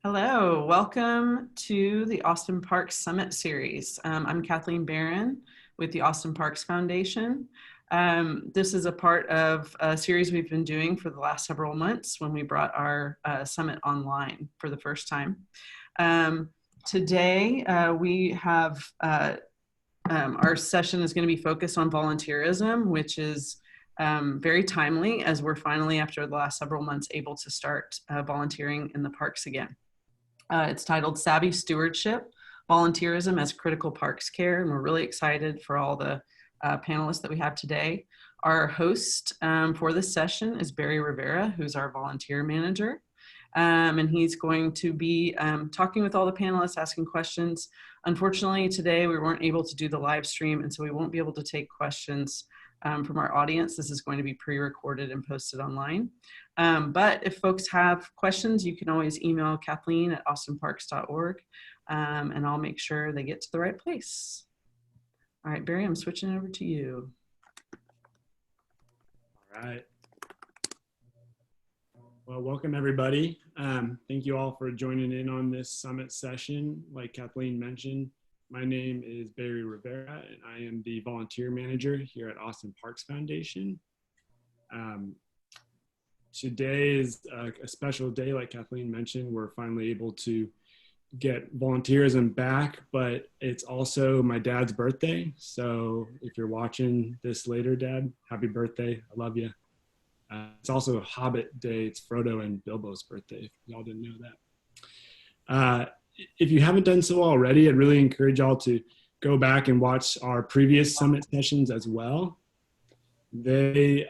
Hello, welcome to the Austin Parks Summit Series. I'm Kathleen Barron with the Austin Parks Foundation. This is a part of a series we've been doing for the last several months when we brought our summit online for the first time. Today we have our session is going to be focused on volunteerism, which is very timely as we're finally, after the last several months, able to start volunteering in the parks again. It's titled Savvy Stewardship, Volunteerism as Critical Parks Care, and we're really excited for all the panelists that we have today. Our host for this session is Barry Rivera, who's our volunteer manager, and he's going to be talking with all the panelists, asking questions. Unfortunately, today we weren't able to do the live stream, and so we won't be able to take questions from our audience. This is going to be pre-recorded and posted online. But if folks have questions, you can always email Kathleen at austinparks.org, and I'll make sure they get to the right place. All right, Barry, I'm switching over to you. All right. Well, welcome everybody. Thank you all for joining in on this summit session. Like Kathleen mentioned, my name is Barry Rivera, and I am the volunteer manager here at Austin Parks Foundation. Today is a special day, like Kathleen mentioned. We're finally able to get volunteerism back, but it's also my dad's birthday. So if you're watching this later, Dad, happy birthday. I love you. It's also a Hobbit day. It's Frodo and Bilbo's birthday, if y'all didn't know that. If you haven't done so already, I'd really encourage y'all to go back and watch our previous summit sessions as well. They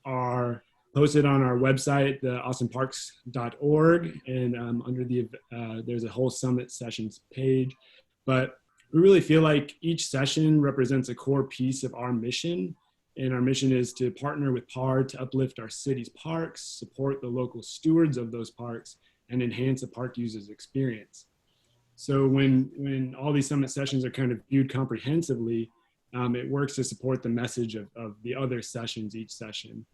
are posted on our website, the austinparks.org, and under the there's a whole summit sessions page. But we really feel like each session represents a core piece of our mission, and our mission is to partner with PARD to uplift our city's parks, support the local stewards of those parks, and enhance the park user's experience. So when all these summit sessions are kind of viewed comprehensively, it works to support the message of the other sessions each session.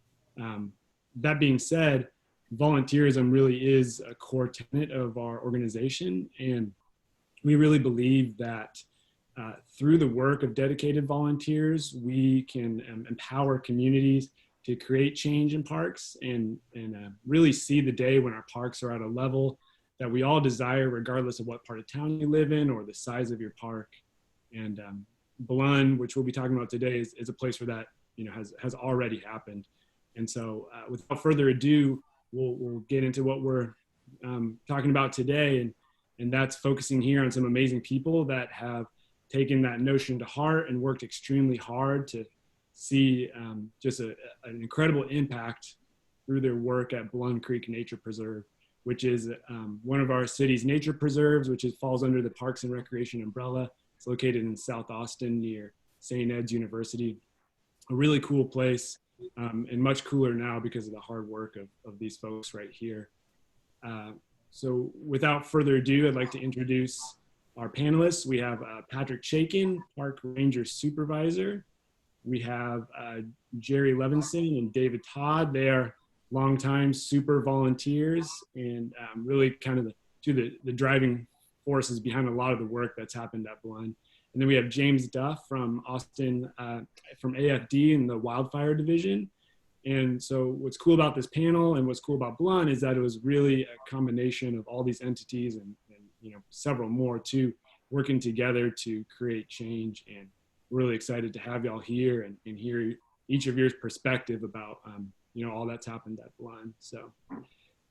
That being said, volunteerism really is a core tenet of our organization, and we really believe that through the work of dedicated volunteers, we can empower communities to create change in parks and really see the day when our parks are at a level that we all desire, regardless of what part of town you live in or the size of your park. And Bloon, which we'll be talking about today, is a place where that has already happened. And so without further ado, we'll get into what we're talking about today, and that's focusing here on some amazing people that have taken that notion to heart and worked extremely hard to see just an incredible impact through their work at Bloon Creek Nature Preserve, which is one of our city's nature preserves, which falls under the Parks and Recreation umbrella. It's located in South Austin near St. Ed's University. A really cool place, and much cooler now because of the hard work of these folks right here. So without further ado, I'd like to introduce our panelists. We have Patrick Chaiken, Park Ranger Supervisor. We have Jerry Levenson and David Todd. They are longtime super volunteers and really kind of the driving forces behind a lot of the work that's happened at Bloon. And then we have James Duff from Austin, from AFD in the Wildfire Division. And so what's cool about this panel and what's cool about Bloon is that it was really a combination of all these entities and several more too, working together to create change. And we're really excited to have y'all here and hear each of your perspective about all that's happened at Bloon. So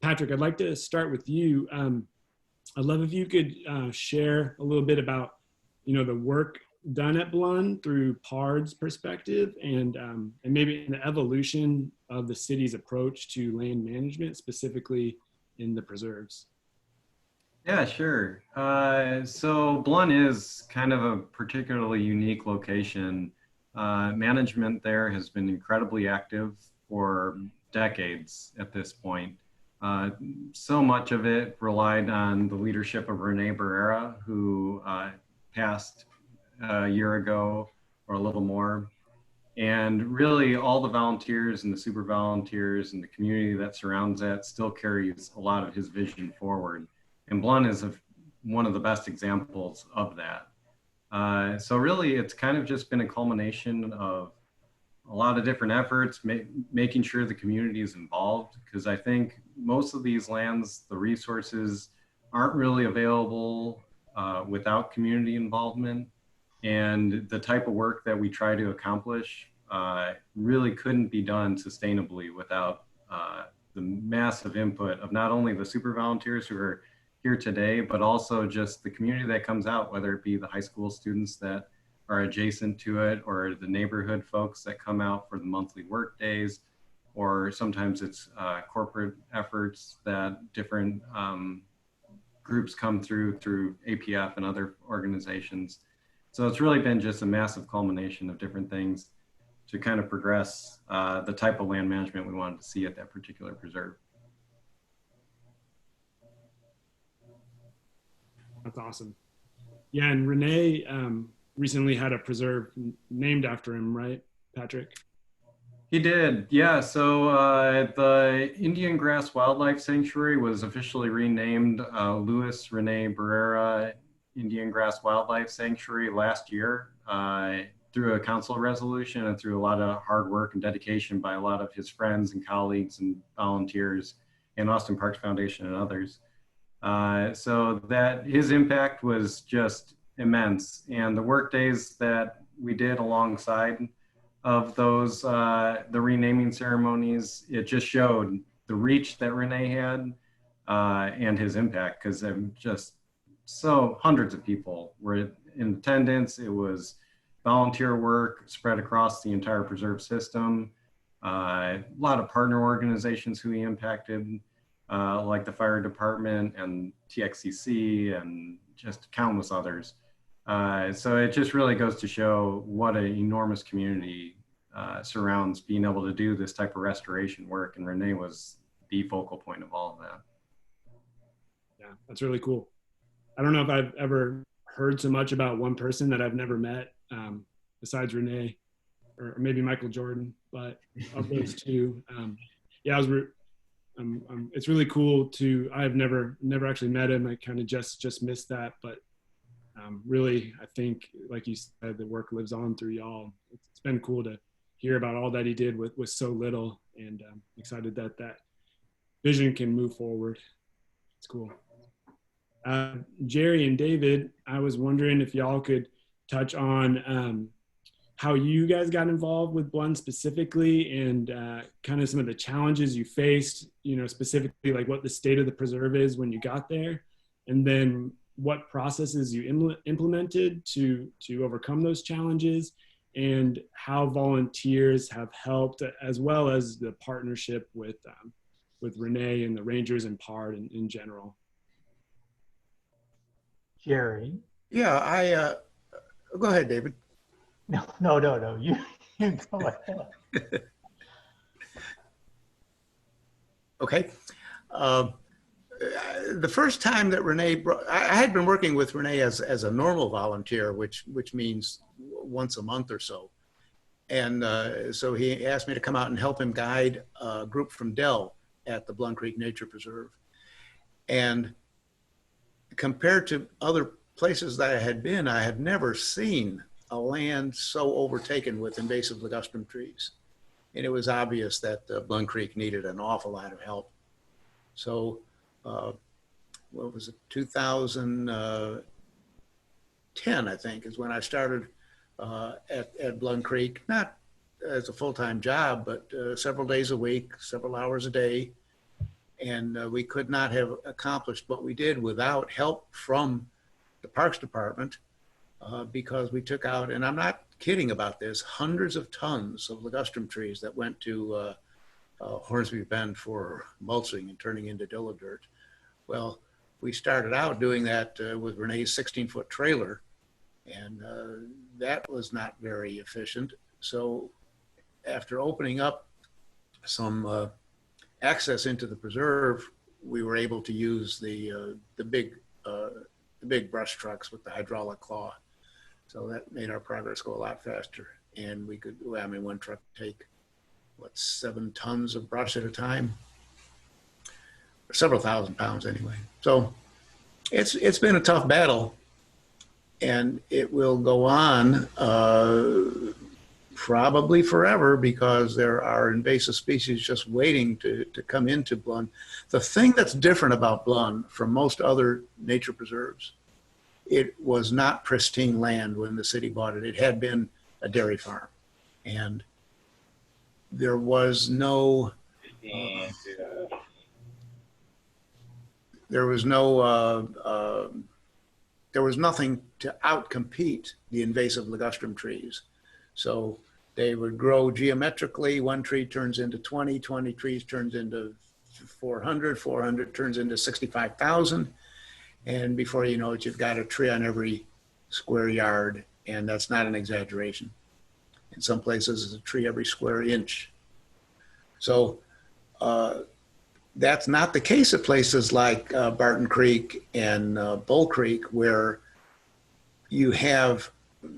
Patrick, I'd like to start with you. I'd love if you could share a little bit about the work done at Bloon through PARD's perspective and maybe the evolution of the city's approach to land management, specifically in the preserves. Yeah, sure. So Bloon is kind of a particularly unique location. Management there has been incredibly active for decades at this point. So much of it relied on the leadership of Rene Barrera, who passed a year ago or a little more. And really all the volunteers and the super volunteers and the community that surrounds that still carries a lot of his vision forward. And Bloon is one of the best examples of that. So really it's kind of just been a culmination of a lot of different efforts, making sure the community is involved, because I think most of these lands, the resources aren't really available without community involvement. And the type of work that we try to accomplish really couldn't be done sustainably without the massive input of not only the super volunteers who are here today, but also just the community that comes out, whether it be the high school students that are adjacent to it, or the neighborhood folks that come out for the monthly work days, or sometimes it's corporate efforts that different groups come through APF and other organizations. So it's really been just a massive culmination of different things to kind of progress the type of land management we wanted to see at that particular preserve. That's awesome. Yeah, and Rene recently had a preserve named after him, right, Patrick? He did, yeah. So the Indian Grass Wildlife Sanctuary was officially renamed Louis Rene Barrera Indian Grass Wildlife Sanctuary last year through a council resolution and through a lot of hard work and dedication by a lot of his friends and colleagues and volunteers and Austin Parks Foundation and others. So that his impact was just immense. And the work days that we did alongside of those, the renaming ceremonies, it just showed the reach that Rene had and his impact, because just so hundreds of people were in attendance. It was volunteer work spread across the entire preserve system. A lot of partner organizations who he impacted, like the fire department and TXCC and just countless others. So it just really goes to show what an enormous community surrounds being able to do this type of restoration work. And Rene was the focal point of all of that. Yeah, that's really cool. I don't know if I've ever heard so much about one person that I've never met besides Rene or maybe Michael Jordan, but of those two, yeah, it's really cool I've never actually met him. I kind of just missed that, but really, I think, like you said, the work lives on through y'all. It's been cool to hear about all that he did with so little, and I'm excited that vision can move forward. It's cool. Jerry and David, I was wondering if y'all could touch on how you guys got involved with Bloon specifically, and kind of some of the challenges you faced, specifically like what the state of the preserve is when you got there, and then what processes you implemented to overcome those challenges, and how volunteers have helped, as well as the partnership with Rene and the Rangers and PARD in general. Jerry. Yeah, go ahead, David. No, you go ahead. Okay. The first time that Rene, I had been working with Rene as a normal volunteer, which means once a month or so. And so he asked me to come out and help him guide a group from Dell at the Bloon Creek Nature Preserve. And compared to other places that I had been, I had never seen a land so overtaken with invasive ligustrum trees. And it was obvious that Bloon Creek needed an awful lot of help. So what was it, 2010, I think, is when I started at Bloon Creek, not as a full-time job, but several days a week, several hours a day. And we could not have accomplished what we did without help from the Parks Department, because we took out, and I'm not kidding about this, hundreds of tons of ligustrum trees that went to Hornsby Bend for mulching and turning into dilla dirt. Well, we started out doing that with Rene's 16-foot trailer, and that was not very efficient. So after opening up some access into the preserve, we were able to use the big brush trucks with the hydraulic claw. So that made our progress go a lot faster. And we could, I mean, one truck could take, what, 7 tons of brush at a time? Several thousand pounds anyway. So it's been a tough battle, and it will go on probably forever, because there are invasive species just waiting to come into Bloon. The thing that's different about Bloon from most other nature preserves, it was not pristine land when the city bought it. It had been a dairy farm, and there was no there was nothing to outcompete the invasive ligustrum trees. So they would grow geometrically. One tree turns into 20, 20 trees turns into 400, 400 turns into 65,000. And before you know it, you've got a tree on every square yard. And that's not an exaggeration. In some places, it's a tree every square inch. So that's not the case at places like Barton Creek and Bull Creek, where you have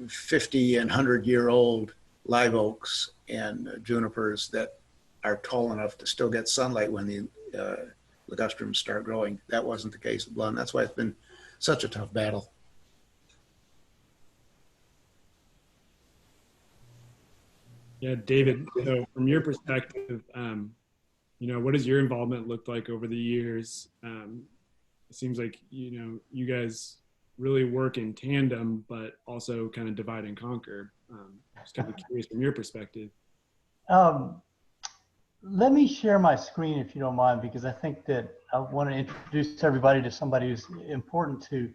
50 and 100-year-old live oaks and junipers that are tall enough to still get sunlight when the ligustrums start growing. That wasn't the case at Bloon. That's why it's been such a tough battle. Yeah, David, so from your perspective, what does your involvement look like over the years? It seems like, you guys really work in tandem, but also kind of divide and conquer. Just kind of curious from your perspective. Let me share my screen if you don't mind, because I think that I want to introduce everybody to somebody who's important to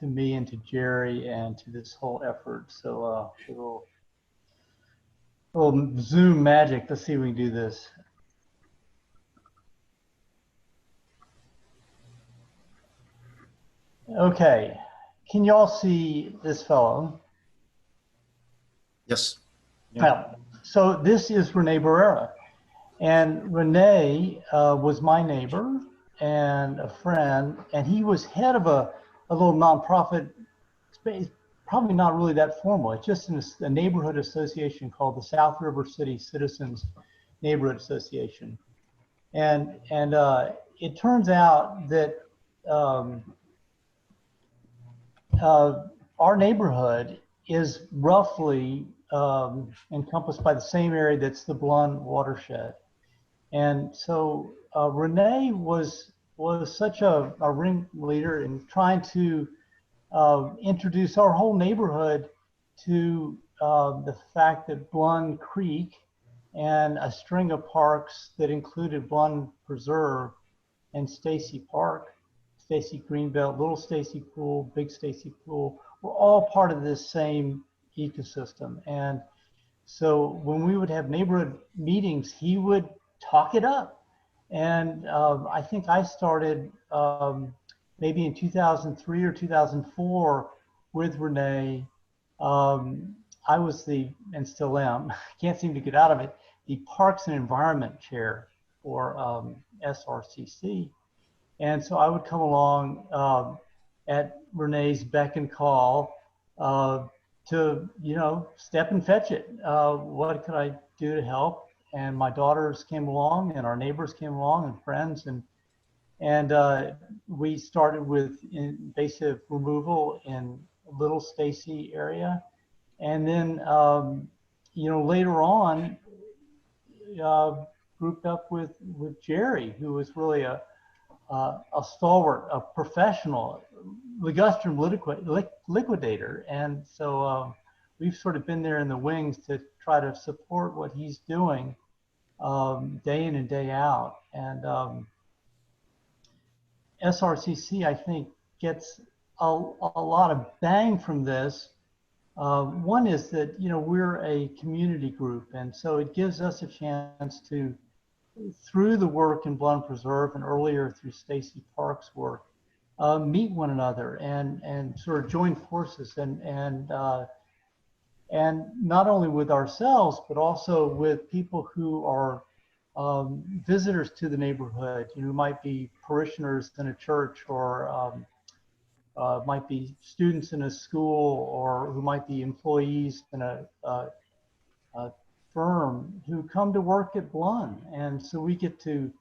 me and to Jerry and to this whole effort. So a little Zoom magic. Let's see if we can do this. Okay, can y'all see this fellow? Yes. Yeah. So this is Rene Barrera. And Rene was my neighbor and a friend, and he was head of a little nonprofit space, probably not really that formal. It's just a neighborhood association called the South River City Citizens Neighborhood Association. And it turns out that our neighborhood is roughly encompassed by the same area that's the Bloon watershed. And so Rene was such a ringleader in trying to introduce our whole neighborhood to the fact that Bloon Creek and a string of parks that included Bloon Preserve and Stacy Park, Stacy Greenbelt, Little Stacy Pool, Big Stacy Pool, were all part of this same ecosystem. And so when we would have neighborhood meetings, he would talk it up. And I think I started maybe in 2003 or 2004 with Rene. I was and still am, can't seem to get out of it, the Parks and Environment Chair for SRCC. And so I would come along at Rene's beck and call to, step and fetch it. What could I do to help? And my daughters came along, and our neighbors came along, and friends, and we started with invasive removal in Little Stacy area, and then later on grouped up with Jerry, who was really a stalwart, a professional ligustrum liquidator, and so we've sort of been there in the wings to try to support what he's doing day in and day out. And SRCC, I think, gets a lot of bang from this. One is that, we're a community group, and so it gives us a chance to, through the work in Bloon Preserve and earlier through Stacy Park's work, meet one another and sort of join forces and not only with ourselves, but also with people who are visitors to the neighborhood, who might be parishioners in a church, or might be students in a school, or who might be employees in a firm who come to work at Bloon. And so we get to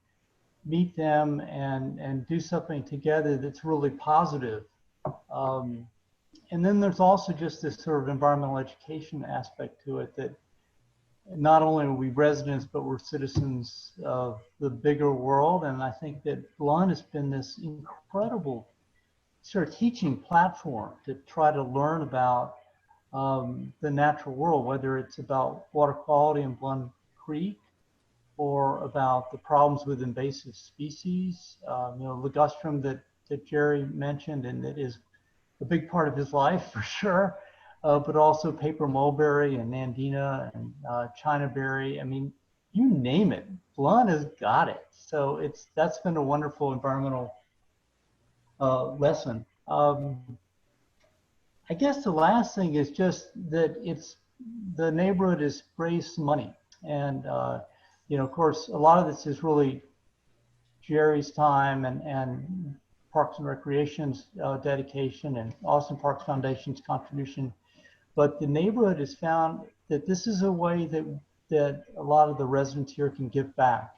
meet them and do something together that's really positive. And then there's also just this sort of environmental education aspect to it, that not only are we residents, but we're citizens of the bigger world. And I think that Bloon has been this incredible sort of teaching platform to try to learn about the natural world, whether it's about water quality in Bloon Creek or about the problems with invasive species. Ligustrum that Jerry mentioned, and that is a big part of his life for sure, but also paper mulberry and nandina and chinaberry. I mean, you name it, Bloon has got it. So that's been a wonderful environmental lesson. I guess the last thing is just that the neighborhood has raised some money, and of course, a lot of this is really Jerry's time and Parks and Recreation's dedication and Austin Parks Foundation's contribution. But the neighborhood has found that this is a way that a lot of the residents here can give back.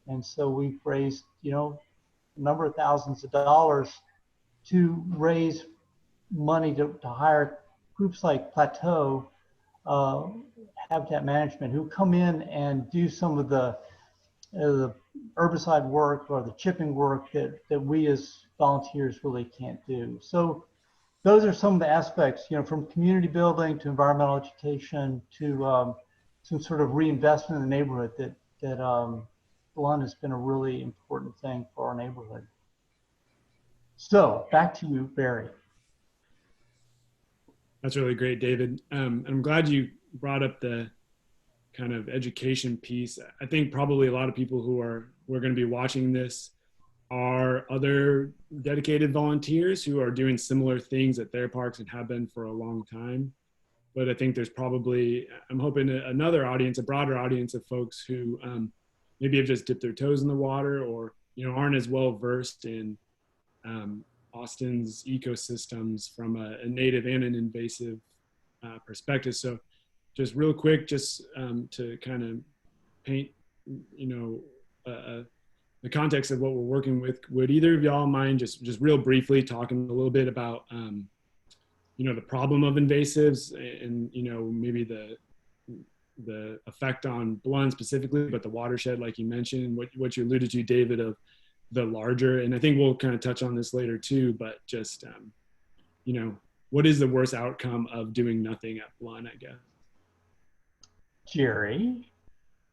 And so we've raised, a number of thousands of dollars to raise money to hire groups like Plateau Habitat Management, who come in and do some of the herbicide work or the chipping work that we as volunteers really can't do. So those are some of the aspects, from community building to environmental education to some sort of reinvestment in the neighborhood that Bloon has been a really important thing for our neighborhood. So back to you, Barry. That's really great, David. I'm glad you brought up the kind of education piece. I think probably a lot of people who are going to be watching this are other dedicated volunteers who are doing similar things at their parks and have been for a long time. But I think there's probably, I'm hoping another audience, a broader audience of folks who maybe have just dipped their toes in the water or, aren't as well versed in Austin's ecosystems from a native and an invasive perspective. So just real quick, just to kind of paint, the context of what we're working with, would either of y'all mind just real briefly talking a little bit about, the problem of invasives and, maybe the effect on Bloon specifically, but the watershed, like you mentioned, what you alluded to, David, of the larger, and I think we'll kind of touch on this later too, but just, what is the worst outcome of doing nothing at Bloon, I guess? Jerry?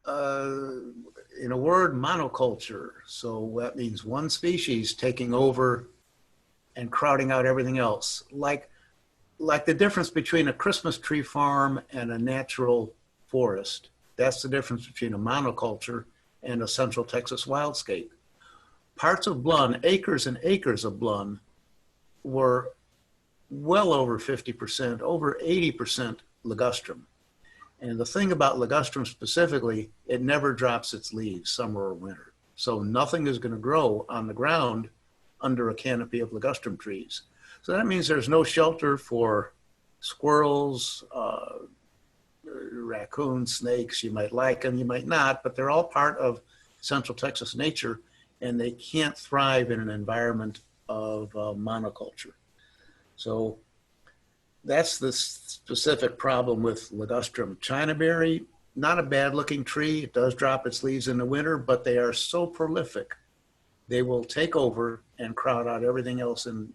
In a word, monoculture. So that means one species taking over and crowding out everything else. Like the difference between a Christmas tree farm and a natural forest. That's the difference between a monoculture and a Central Texas wildscape. Parts of Bloon, acres and acres of Bloon, were well over 50%, over 80% ligustrum. And the thing about ligustrum specifically, it never drops its leaves, summer or winter. So nothing is going to grow on the ground under a canopy of ligustrum trees. So that means there's no shelter for squirrels, raccoons, snakes. You might like them, you might not, but they're all part of Central Texas nature, and they can't thrive in an environment of monoculture. So that's the specific problem with ligustrum. Chinaberry, not a bad looking tree. It does drop its leaves in the winter, but they are so prolific. They will take over and crowd out everything else in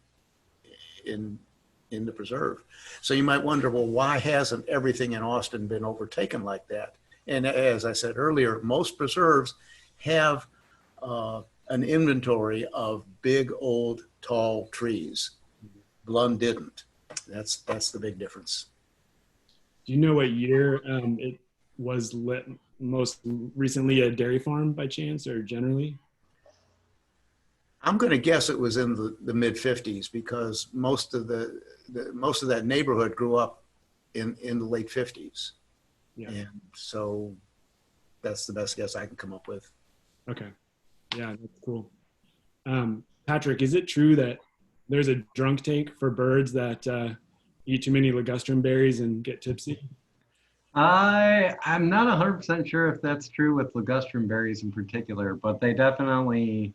the preserve. So you might wonder, well, why hasn't everything in Austin been overtaken like that? And as I said earlier, most preserves have an inventory of big, old, tall trees. Bloon didn't. That's the big difference. Do you know what year it was lit most recently a dairy farm by chance, or generally? I'm going to guess it was in the mid 50s because most of that neighborhood grew up in the late 50s. Yeah. And so that's the best guess I can come up with. Okay. Yeah, that's cool. Patrick, is it true that there's a drunk tank for birds that eat too many ligustrum berries and get tipsy? I'm not 100% sure if that's true with ligustrum berries in particular, but they definitely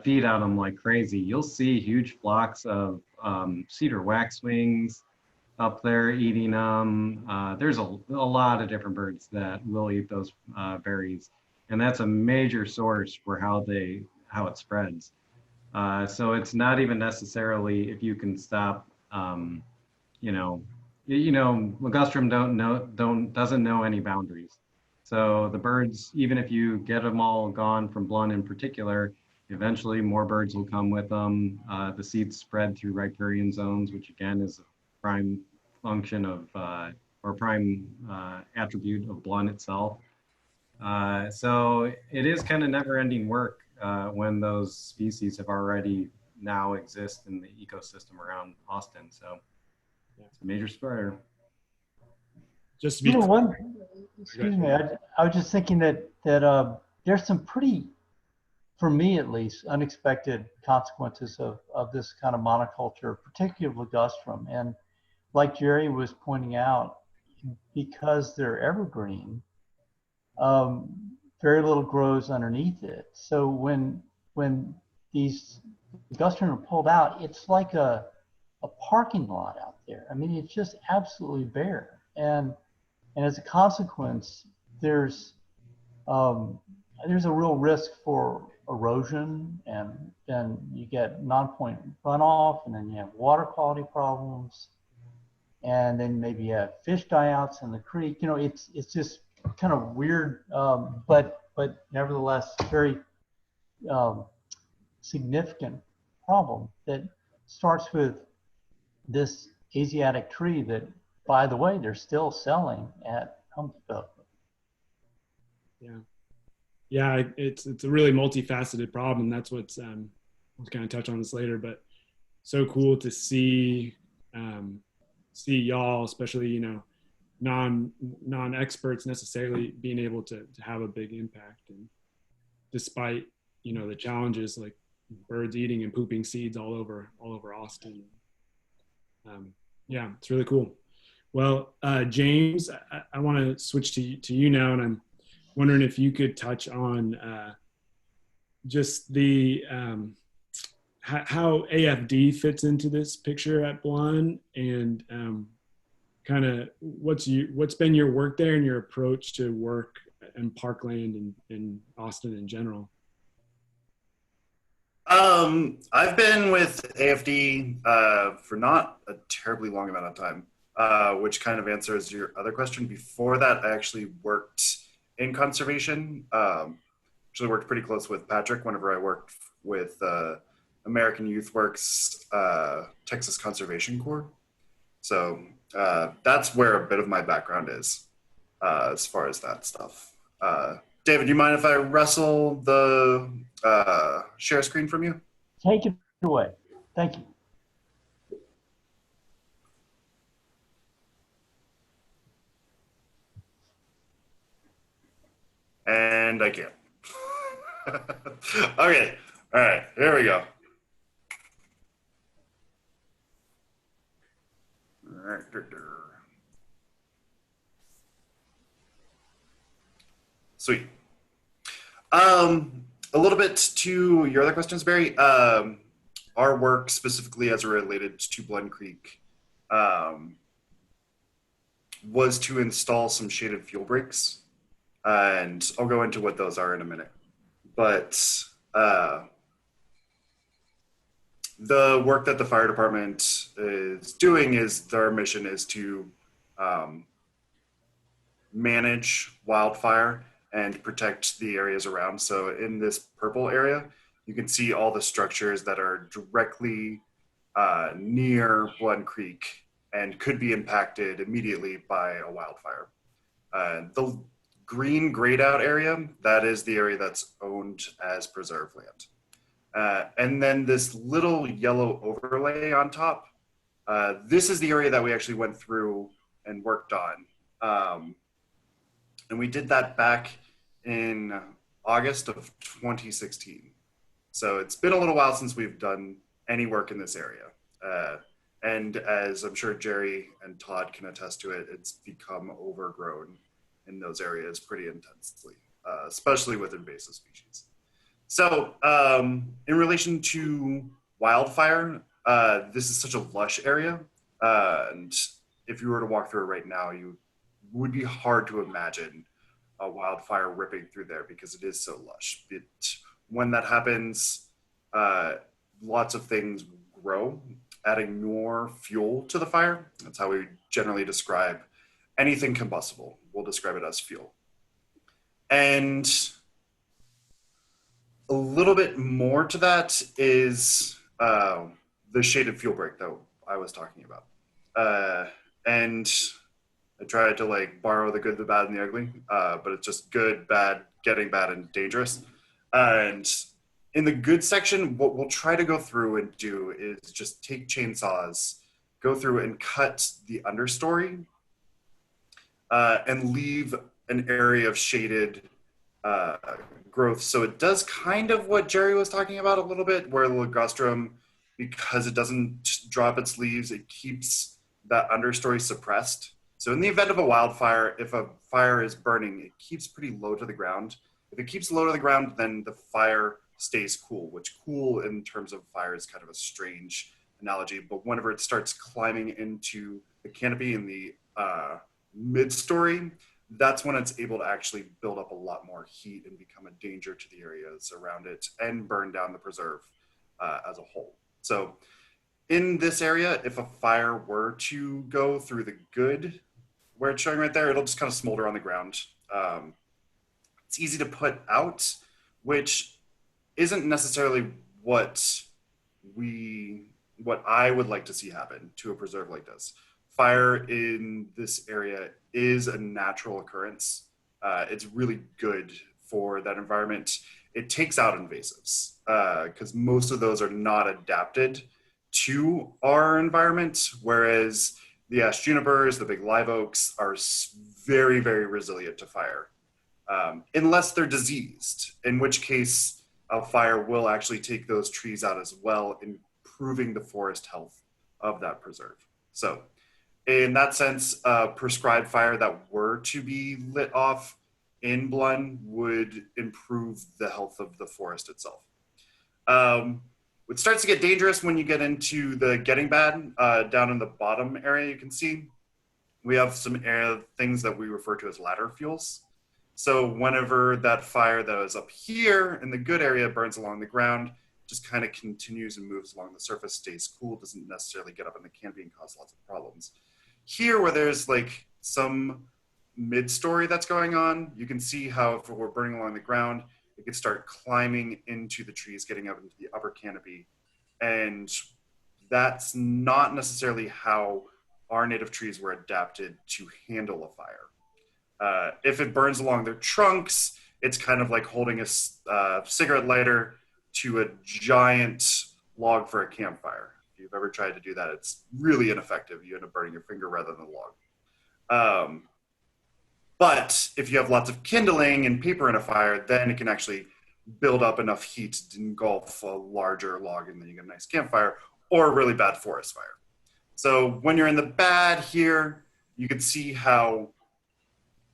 feed on them like crazy. You'll see huge flocks of cedar waxwings up there eating them. There's a lot of different birds that will eat those berries, and that's a major source for how it spreads. So it's not even necessarily if you can stop, you know, ligustrum doesn't know any boundaries. So the birds, even if you get them all gone from Bloon in particular, eventually more birds will come with them. The seeds spread through riparian zones, which again is a prime function of or prime attribute of Bloon itself. So it is kind of never-ending work when those species have already now exist in the ecosystem around Austin. So it's a major spreader. Just to be excuse me, I was just thinking that there's some pretty, for me at least, unexpected consequences of this kind of monoculture, particularly of ligustrum. And like Jerry was pointing out, because they're evergreen, very little grows underneath it. So when these ligustrum are pulled out, it's like a parking lot out there. I mean, it's just absolutely bare. And as a consequence, there's a real risk for erosion, and then you get non-point runoff, and then you have water quality problems, and then maybe you have fish die-outs in the creek. You know, it's just kind of weird, but nevertheless very significant problem that starts with this Asiatic tree that, by the way, they're still selling at Home Depot. Yeah, it's a really multifaceted problem. That's what's I'll kind of touch on this later, but so cool to see y'all, especially non-experts necessarily, being able to have a big impact, and despite the challenges like birds eating and pooping seeds all over Austin. Yeah, it's really cool. Well, James, I want to switch to you now, and I'm wondering if you could touch on just the how AFD fits into this picture at Bloon, and kind of what's been your work there and your approach to work in parkland and in Austin in general. I've been with AFD for not a terribly long amount of time, which kind of answers your other question. Before that, I actually worked in conservation. Actually worked pretty close with Patrick whenever I worked with American Youth Works Texas Conservation Corps. So that's where a bit of my background is as far as that stuff. David, do you mind if I wrestle the share screen from you? Take it away. Thank you. And I can't. Okay, all right, here we go. All right. Sweet. A little bit to your other questions, Barry. Our work specifically as it related to Bloon Creek was to install some shaded fuel breaks. And I'll go into what those are in a minute. But the work that the fire department is doing is their mission is to manage wildfire and protect the areas around. So in this purple area, you can see all the structures that are directly near Bloon Creek and could be impacted immediately by a wildfire. The green grayed out area, that is the area that's owned as preserve land. And then this little yellow overlay on top, this is the area that we actually went through and worked on. And we did that back in August of 2016. So it's been a little while since we've done any work in this area. And as I'm sure Jerry and Todd can attest to it, it's become overgrown in those areas pretty intensely, especially with invasive species. So in relation to wildfire, this is such a lush area. And if you were to walk through it right now, you would be hard to imagine a wildfire ripping through there because it is so lush. When that happens, lots of things grow, adding more fuel to the fire. That's how we generally describe anything combustible. We'll describe it as fuel. And a little bit more to that is the shaded fuel break that I was talking about. And I tried to like borrow the good, the bad, and the ugly, but it's just good, bad, getting bad, and dangerous. And in the good section, what we'll try to go through and do is just take chainsaws, go through and cut the understory, and leave an area of shaded growth. So it does kind of what Jerry was talking about a little bit, where the ligustrum, because it doesn't drop its leaves, it keeps that understory suppressed. So in the event of a wildfire, if a fire is burning, it keeps pretty low to the ground. If it keeps low to the ground, then the fire stays cool, which cool in terms of fire is kind of a strange analogy, but whenever it starts climbing into the canopy in the mid-story, that's when it's able to actually build up a lot more heat and become a danger to the areas around it and burn down the preserve as a whole. So in this area, if a fire were to go through the good, where it's showing right there, it'll just kind of smolder on the ground. It's easy to put out, which isn't necessarily what I would like to see happen to a preserve like this. Fire in this area is a natural occurrence. It's really good for that environment. It takes out invasives because most of those are not adapted to our environment, whereas the ash junipers, the big live oaks are very, very resilient to fire, unless they're diseased, in which case a fire will actually take those trees out as well, improving the forest health of that preserve. So in that sense, prescribed fire that were to be lit off in Bloon would improve the health of the forest itself. It starts to get dangerous when you get into the getting bad. Down in the bottom area, you can see we have some things that we refer to as ladder fuels. So whenever that fire that is up here in the good area burns along the ground, just kind of continues and moves along the surface, stays cool, doesn't necessarily get up in the canopy and cause lots of problems. Here, where there's like some mid-story that's going on, you can see how if we're burning along the ground, it could start climbing into the trees, getting up into the upper canopy. And that's not necessarily how our native trees were adapted to handle a fire. If it burns along their trunks, it's kind of like holding a cigarette lighter to a giant log for a campfire. If you've ever tried to do that, it's really ineffective. You end up burning your finger rather than the log. But if you have lots of kindling and paper in a fire, then it can actually build up enough heat to engulf a larger log, and then you get a nice campfire or a really bad forest fire. So when you're in the bad here, you can see how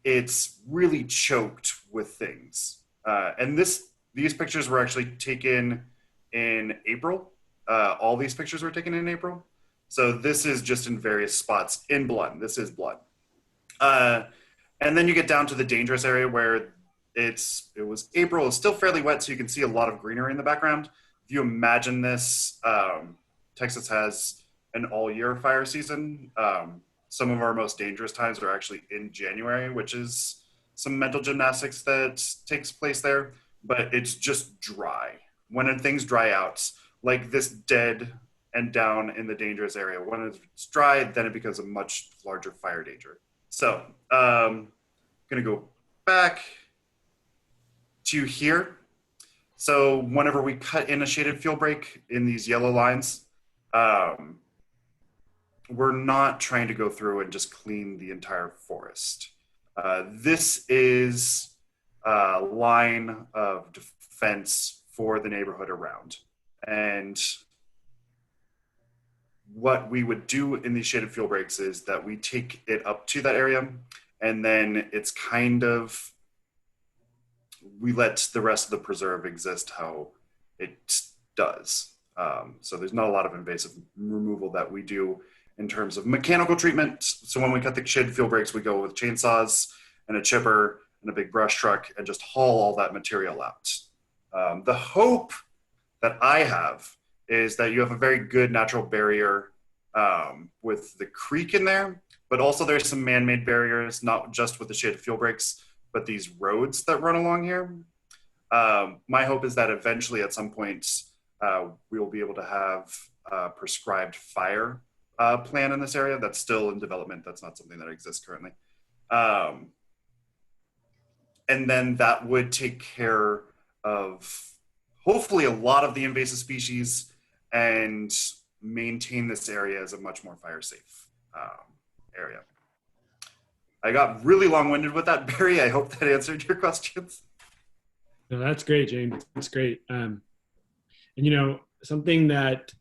it's really choked with things. And these pictures were actually taken in April. All these pictures were taken in April. So this is just in various spots in Bloon. This is Bloon. And then you get down to the dangerous area where it was April. It's still fairly wet, so you can see a lot of greenery in the background. If you imagine this, Texas has an all-year fire season. Some of our most dangerous times are actually in January, which is some mental gymnastics that takes place there, but it's just dry. When things dry out, like this dead and down in the dangerous area, when it's dry, then it becomes a much larger fire danger. So I'm gonna go back to here. So whenever we cut in a shaded fuel break in these yellow lines, we're not trying to go through and just clean the entire forest. This is a line of defense for the neighborhood around. And what we would do in these shaded fuel breaks is that we take it up to that area, and then it's kind of, we let the rest of the preserve exist how it does. So there's not a lot of invasive removal that we do in terms of mechanical treatment. So when we cut the shaded fuel breaks, we go with chainsaws and a chipper and a big brush truck and just haul all that material out. The hope that I have is that you have a very good natural barrier with the creek in there, but also there's some man-made barriers, not just with the shaded fuel breaks, but these roads that run along here. My hope is that eventually at some point, we will be able to have a prescribed fire plan in this area. That's still in development. That's not something that exists currently. And then that would take care of hopefully a lot of the invasive species and maintain this area as a much more fire safe area. I got really long-winded with that, Barry. I hope that answered your questions. No, that's great, James. That's great. And you know, something that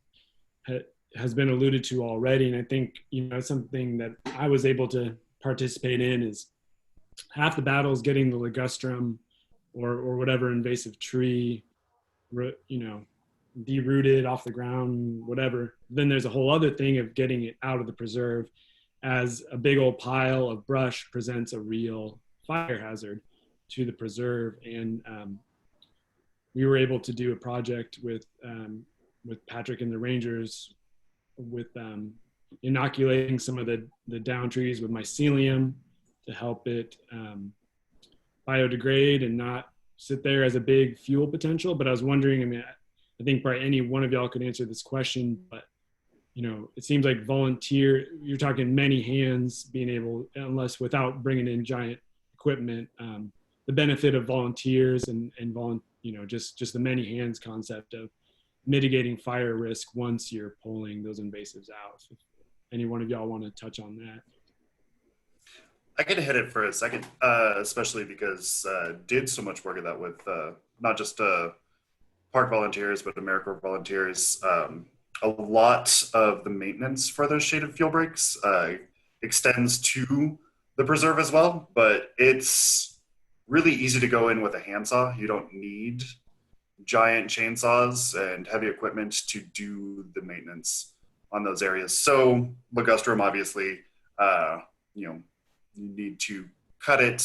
has been alluded to already, and I think, you know, something that I was able to participate in is half the battle is getting the ligustrum or whatever invasive tree, you know, derooted off the ground, whatever. Then there's a whole other thing of getting it out of the preserve, as a big old pile of brush presents a real fire hazard to the preserve. And we were able to do a project with Patrick and the Rangers with inoculating some of the down trees with mycelium to help it biodegrade and not sit there as a big fuel potential. But I was wondering, I mean, I think probably any one of y'all could answer this question, but you know, it seems like you're talking many hands being able, unless without bringing in giant equipment, the benefit of volunteers and you know, just the many hands concept of mitigating fire risk once you're pulling those invasives out. If any one of y'all want to touch on that. I could hit it for a second, especially because did so much work of that with not just park volunteers, but AmeriCorps volunteers. A lot of the maintenance for those shaded fuel breaks extends to the preserve as well, but it's really easy to go in with a handsaw. You don't need giant chainsaws and heavy equipment to do the maintenance on those areas. So ligustrum, obviously, you know, you need to cut it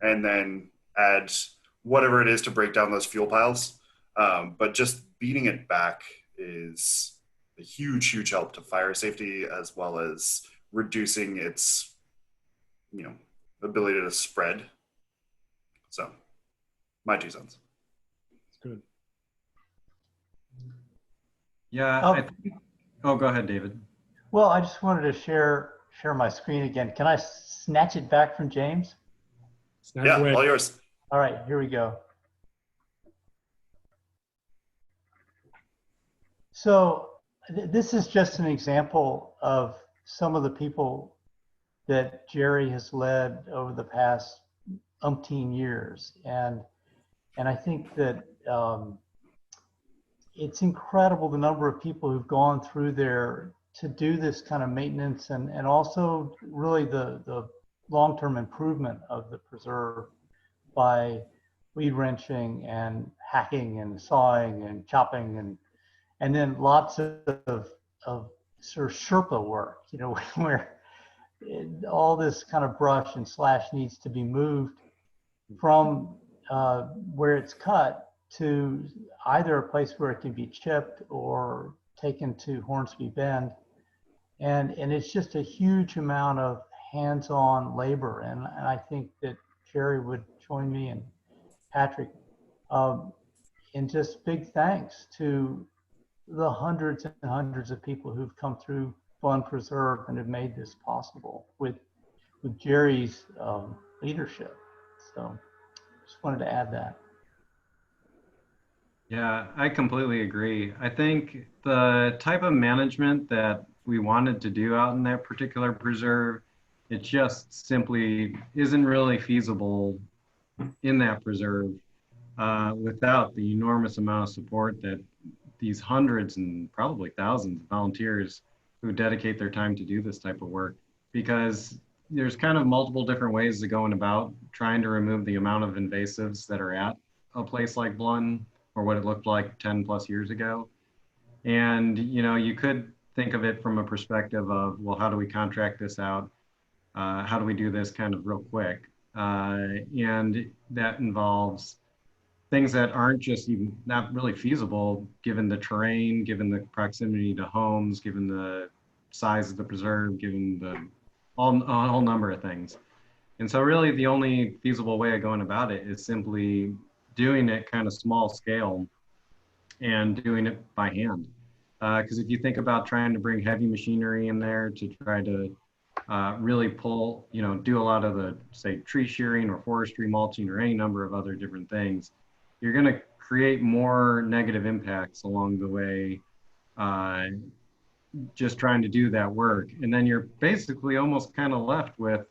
and then add whatever it is to break down those fuel piles. But just beating it back is a huge, huge help to fire safety, as well as reducing its, you know, ability to spread. So, my 2 cents. That's good. Yeah. Oh, go ahead, David. Well, I just wanted to share my screen again. Can I snatch it back from James? Snatch Yeah, away. all yours. All right, here we go. So this is just an example of some of the people that Jerry has led over the past umpteen years. And I think that it's incredible the number of people who've gone through there to do this kind of maintenance and also really the long-term improvement of the preserve by weed wrenching and hacking and sawing and chopping and then lots of sort of Sherpa work, you know, where all this kind of brush and slash needs to be moved from where it's cut to either a place where it can be chipped or taken to Hornsby Bend. And it's just a huge amount of hands-on labor. And I think that Jerry would join me and Patrick in just big thanks to the hundreds and hundreds of people who've come through Bloon Preserve and have made this possible with Jerry's leadership. So just wanted to add that. Yeah, I completely agree. I think the type of management that we wanted to do out in that particular preserve, it just simply isn't really feasible in that preserve without the enormous amount of support that these hundreds and probably thousands of volunteers who dedicate their time to do this type of work, because there's kind of multiple different ways of going about trying to remove the amount of invasives that are at a place like Bloon, or what it looked like 10 plus years ago. And, you know, you could think of it from a perspective of, well, how do we contract this out? How do we do this kind of real quick? And that involves things that aren't just even not really feasible given the terrain, given the proximity to homes, given the size of the preserve, given the a whole number of things. And so really the only feasible way of going about it is simply doing it kind of small scale and doing it by hand. Because if you think about trying to bring heavy machinery in there to try to really pull, you know, do a lot of the, say, tree shearing or forestry mulching or any number of other different things, you're going to create more negative impacts along the way, just trying to do that work. And then you're basically almost kind of left with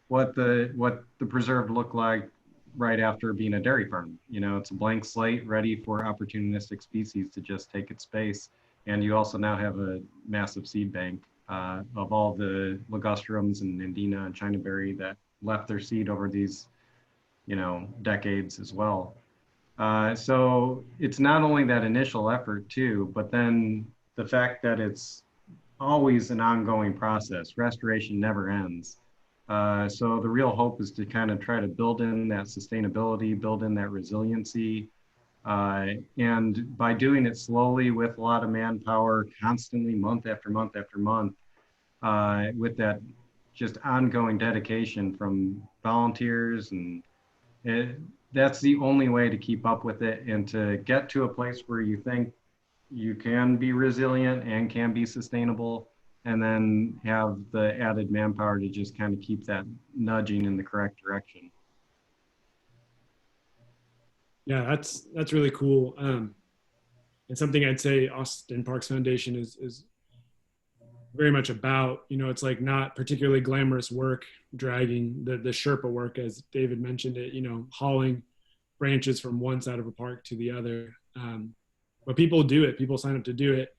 what the preserve looked like right after being a dairy farm. You know, it's a blank slate ready for opportunistic species to just take its space. And you also now have a massive seed bank of all the ligustrums and Andina and Chinaberry that left their seed over these, you know, decades as well. So it's not only that initial effort too, but then the fact that it's always an ongoing process. Restoration never ends. So the real hope is to kind of try to build in that sustainability, build in that resiliency. And by doing it slowly with a lot of manpower, constantly, month after month after month, with that just ongoing dedication from volunteers, and that's the only way to keep up with it and to get to a place where you think you can be resilient and can be sustainable, and then have the added manpower to just kind of keep that nudging in the correct direction. Yeah, that's really cool. And something I'd say Austin Parks Foundation is very much about, you know, it's like not particularly glamorous work, dragging the Sherpa work, as David mentioned it, you know, hauling branches from one side of a park to the other. But people do it, people sign up to do it.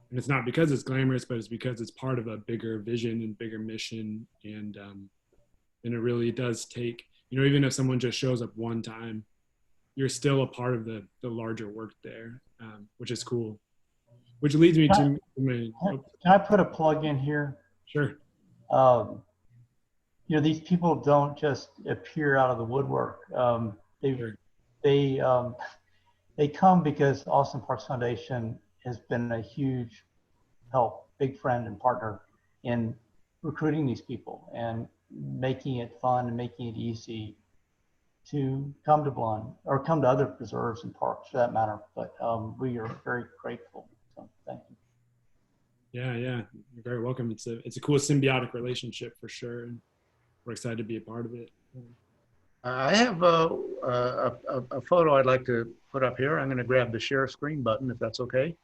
And it's not because it's glamorous, but it's because it's part of a bigger vision and bigger mission. And it really does take, you know, even if someone just shows up one time, you're still a part of the larger work there, which is cool. Which leads me to my... Can I put a plug in here? Sure. You know, these people don't just appear out of the woodwork. They come because Austin Parks Foundation has been a huge help, big friend and partner in recruiting these people and making it fun and making it easy to come to Bloon or come to other preserves and parks for that matter. But we are very grateful. So thank you. Yeah, you're very welcome. It's a cool symbiotic relationship for sure, and we're excited to be a part of it. I have a photo I'd like to put up here. I'm going to grab the share screen button if that's okay.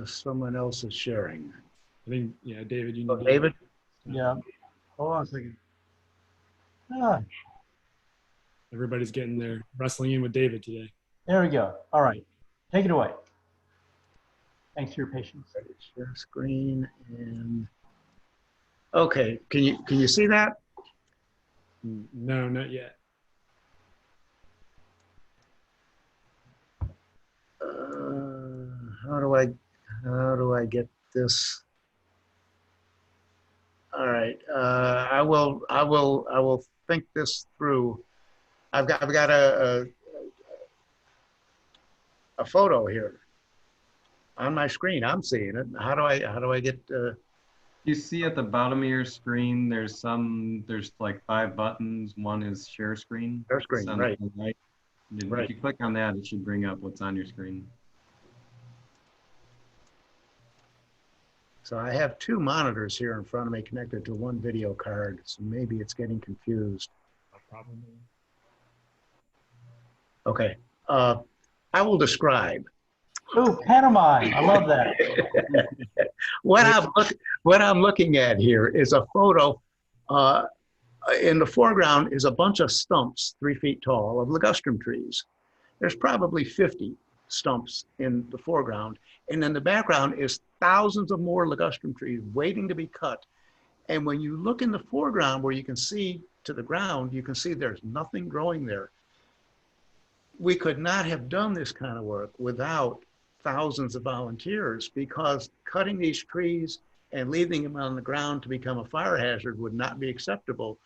Someone else is sharing. I think, yeah, David, you need David? Yeah. Hold on a second. Ah, Everybody's getting there, wrestling in with David today. there we go. All right. Take it away. Thanks for your patience. Share screen and okay. Can you see that? No, not yet. How do I get this? All right. I will think this through. I've got a photo here on my screen. I'm seeing it. How do I get? You see at the bottom of your screen, there's like 5 buttons. One is share screen. Share screen, right. Right. If you click on that, it should bring up what's on your screen. So I have 2 monitors here in front of me connected to one video card. So maybe it's getting confused. Probably. Okay. I will describe. Ooh, pantomime. I love that. What I'm looking at here is a photo. In the foreground is a bunch of stumps 3 feet tall of ligustrum trees. There's probably 50 stumps in the foreground. And in the background is thousands of more ligustrum trees waiting to be cut. And when you look in the foreground where you can see to the ground, you can see there's nothing growing there. We could not have done this kind of work without thousands of volunteers, because cutting these trees and leaving them on the ground to become a fire hazard would not be acceptable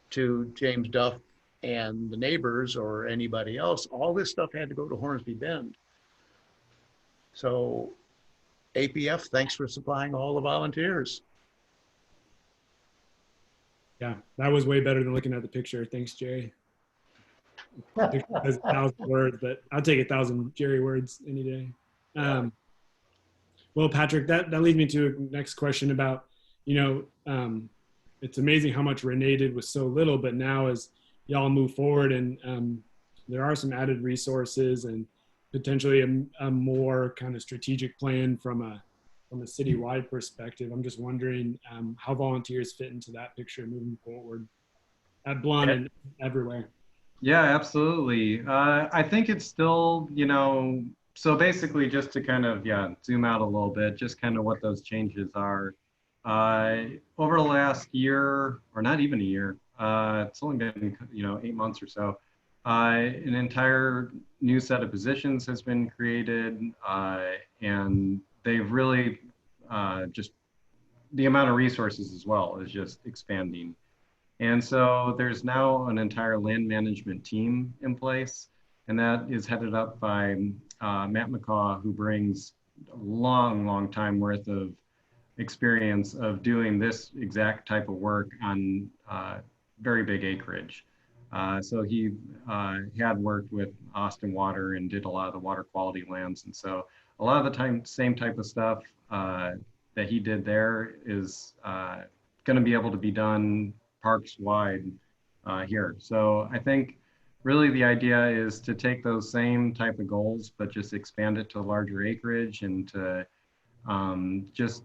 to James Duff and the neighbors or anybody else. All this stuff had to go to Hornsby Bend. So APF, thanks for supplying all the volunteers. Yeah, that was way better than looking at the picture. Thanks, Jerry. The picture has 1,000 words, but I'll take 1,000 Jerry words any day. Well, Patrick, that leads me to a next question about, it's amazing how much Rene did with so little, but now as y'all move forward and there are some added resources and potentially a more kind of strategic plan from a citywide perspective, I'm just wondering how volunteers fit into that picture moving forward at Bloon and everywhere. Yeah, absolutely. I think it's still, so basically just to kind of, zoom out a little bit, just kind of what those changes are. Over the last year, or not even a year, it's only been, 8 months or so, an entire new set of positions has been created, and they've really just, the amount of resources as well is just expanding. And so there's now an entire land management team in place, and that is headed up by Matt McCaw, who brings a long time worth of experience of doing this exact type of work on very big acreage. So he had worked with Austin Water and did a lot of the water quality lands. And so a lot of the time, same type of stuff that he did there is going to be able to be done parks wide here. So I think really the idea is to take those same type of goals, but just expand it to larger acreage and to just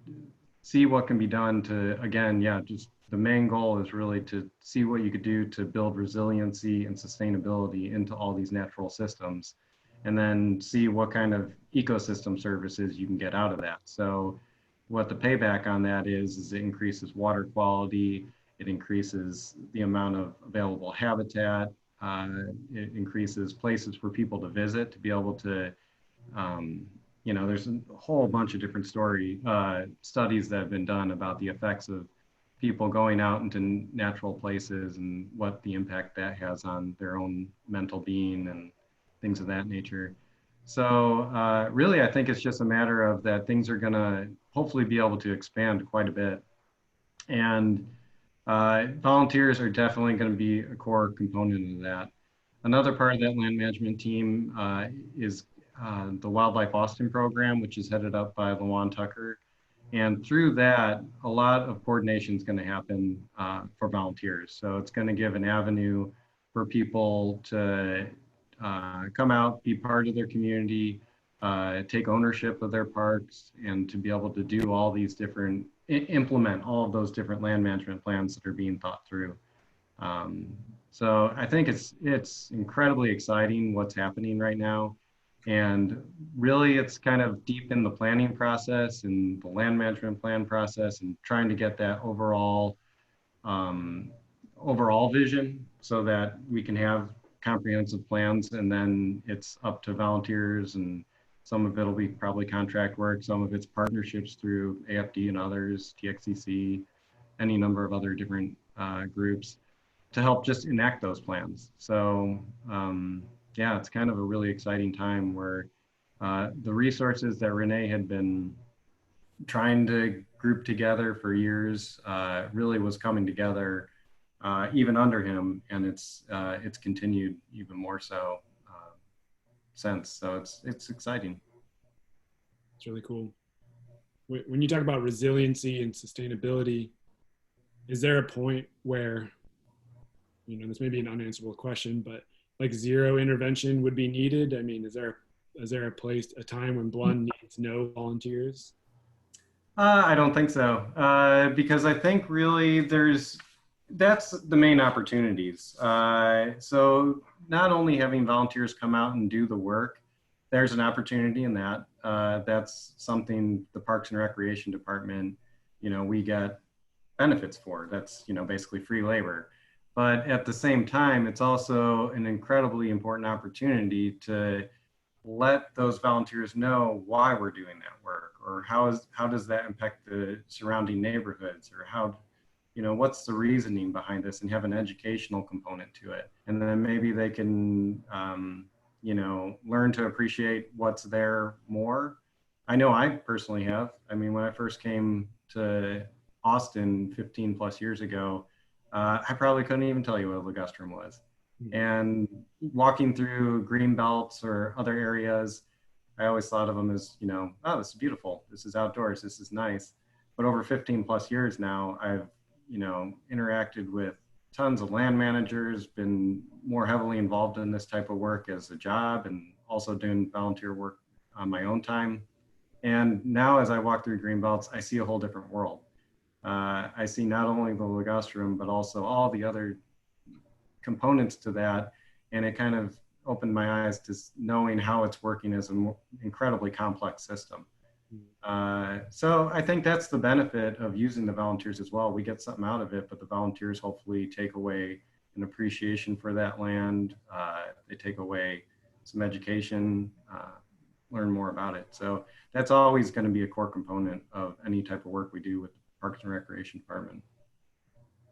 see what can be done to, again, just the main goal is really to see what you could do to build resiliency and sustainability into all these natural systems, and then see what kind of ecosystem services you can get out of that. So what the payback on that is it increases water quality, it increases the amount of available habitat, it increases places for people to visit, to be able to, there's a whole bunch of different studies that have been done about the effects of people going out into natural places and what the impact that has on their own mental being and things of that nature. So really, I think it's just a matter of that things are going to hopefully be able to expand quite a bit. And volunteers are definitely going to be a core component of that. Another part of that land management team is the Wildlife Austin program, which is headed up by Lawan Tucker. And through that, a lot of coordination is going to happen for volunteers. So it's going to give an avenue for people to come out, be part of their community, take ownership of their parks, and to be able to do all these different, implement all of those different land management plans that are being thought through. So I think it's incredibly exciting what's happening right now. And really it's kind of deep in the planning process and the land management plan process and trying to get that overall vision so that we can have comprehensive plans, and then it's up to volunteers, and some of it'll be probably contract work, some of it's partnerships through AFD and others, TXCC, any number of other different groups to help just enact those plans. So yeah, it's kind of a really exciting time where the resources that Rene had been trying to group together for years really was coming together even under him, and it's continued even more so since. So it's exciting. It's really cool. When you talk about resiliency and sustainability, is there a point where, this may be an unanswerable question, but like zero intervention would be needed? I mean, is there a time when Bloon needs no volunteers? I don't think so, because I think really that's the main opportunities. So not only having volunteers come out and do the work, there's an opportunity in that. That's something the Parks and Recreation Department, we get benefits for. That's, basically free labor. But at the same time, it's also an incredibly important opportunity to let those volunteers know why we're doing that work, or how does that impact the surrounding neighborhoods, or what's the reasoning behind this, and have an educational component to it. And then maybe they can, learn to appreciate what's there more. I know I personally have. I mean, when I first came to Austin 15 plus years ago, I probably couldn't even tell you what a ligustrum was. And walking through green belts or other areas, I always thought of them as, oh, this is beautiful. This is outdoors. This is nice. But over 15 plus years now, I've, interacted with tons of land managers, been more heavily involved in this type of work as a job, and also doing volunteer work on my own time. And now as I walk through green belts, I see a whole different world. I see not only the ligustrum, but also all the other components to that. And it kind of opened my eyes to knowing how it's working as an incredibly complex system. So I think that's the benefit of using the volunteers as well. We get something out of it, but the volunteers hopefully take away an appreciation for that land. They take away some education, learn more about it. So that's always going to be a core component of any type of work we do with the Parks and Recreation Department.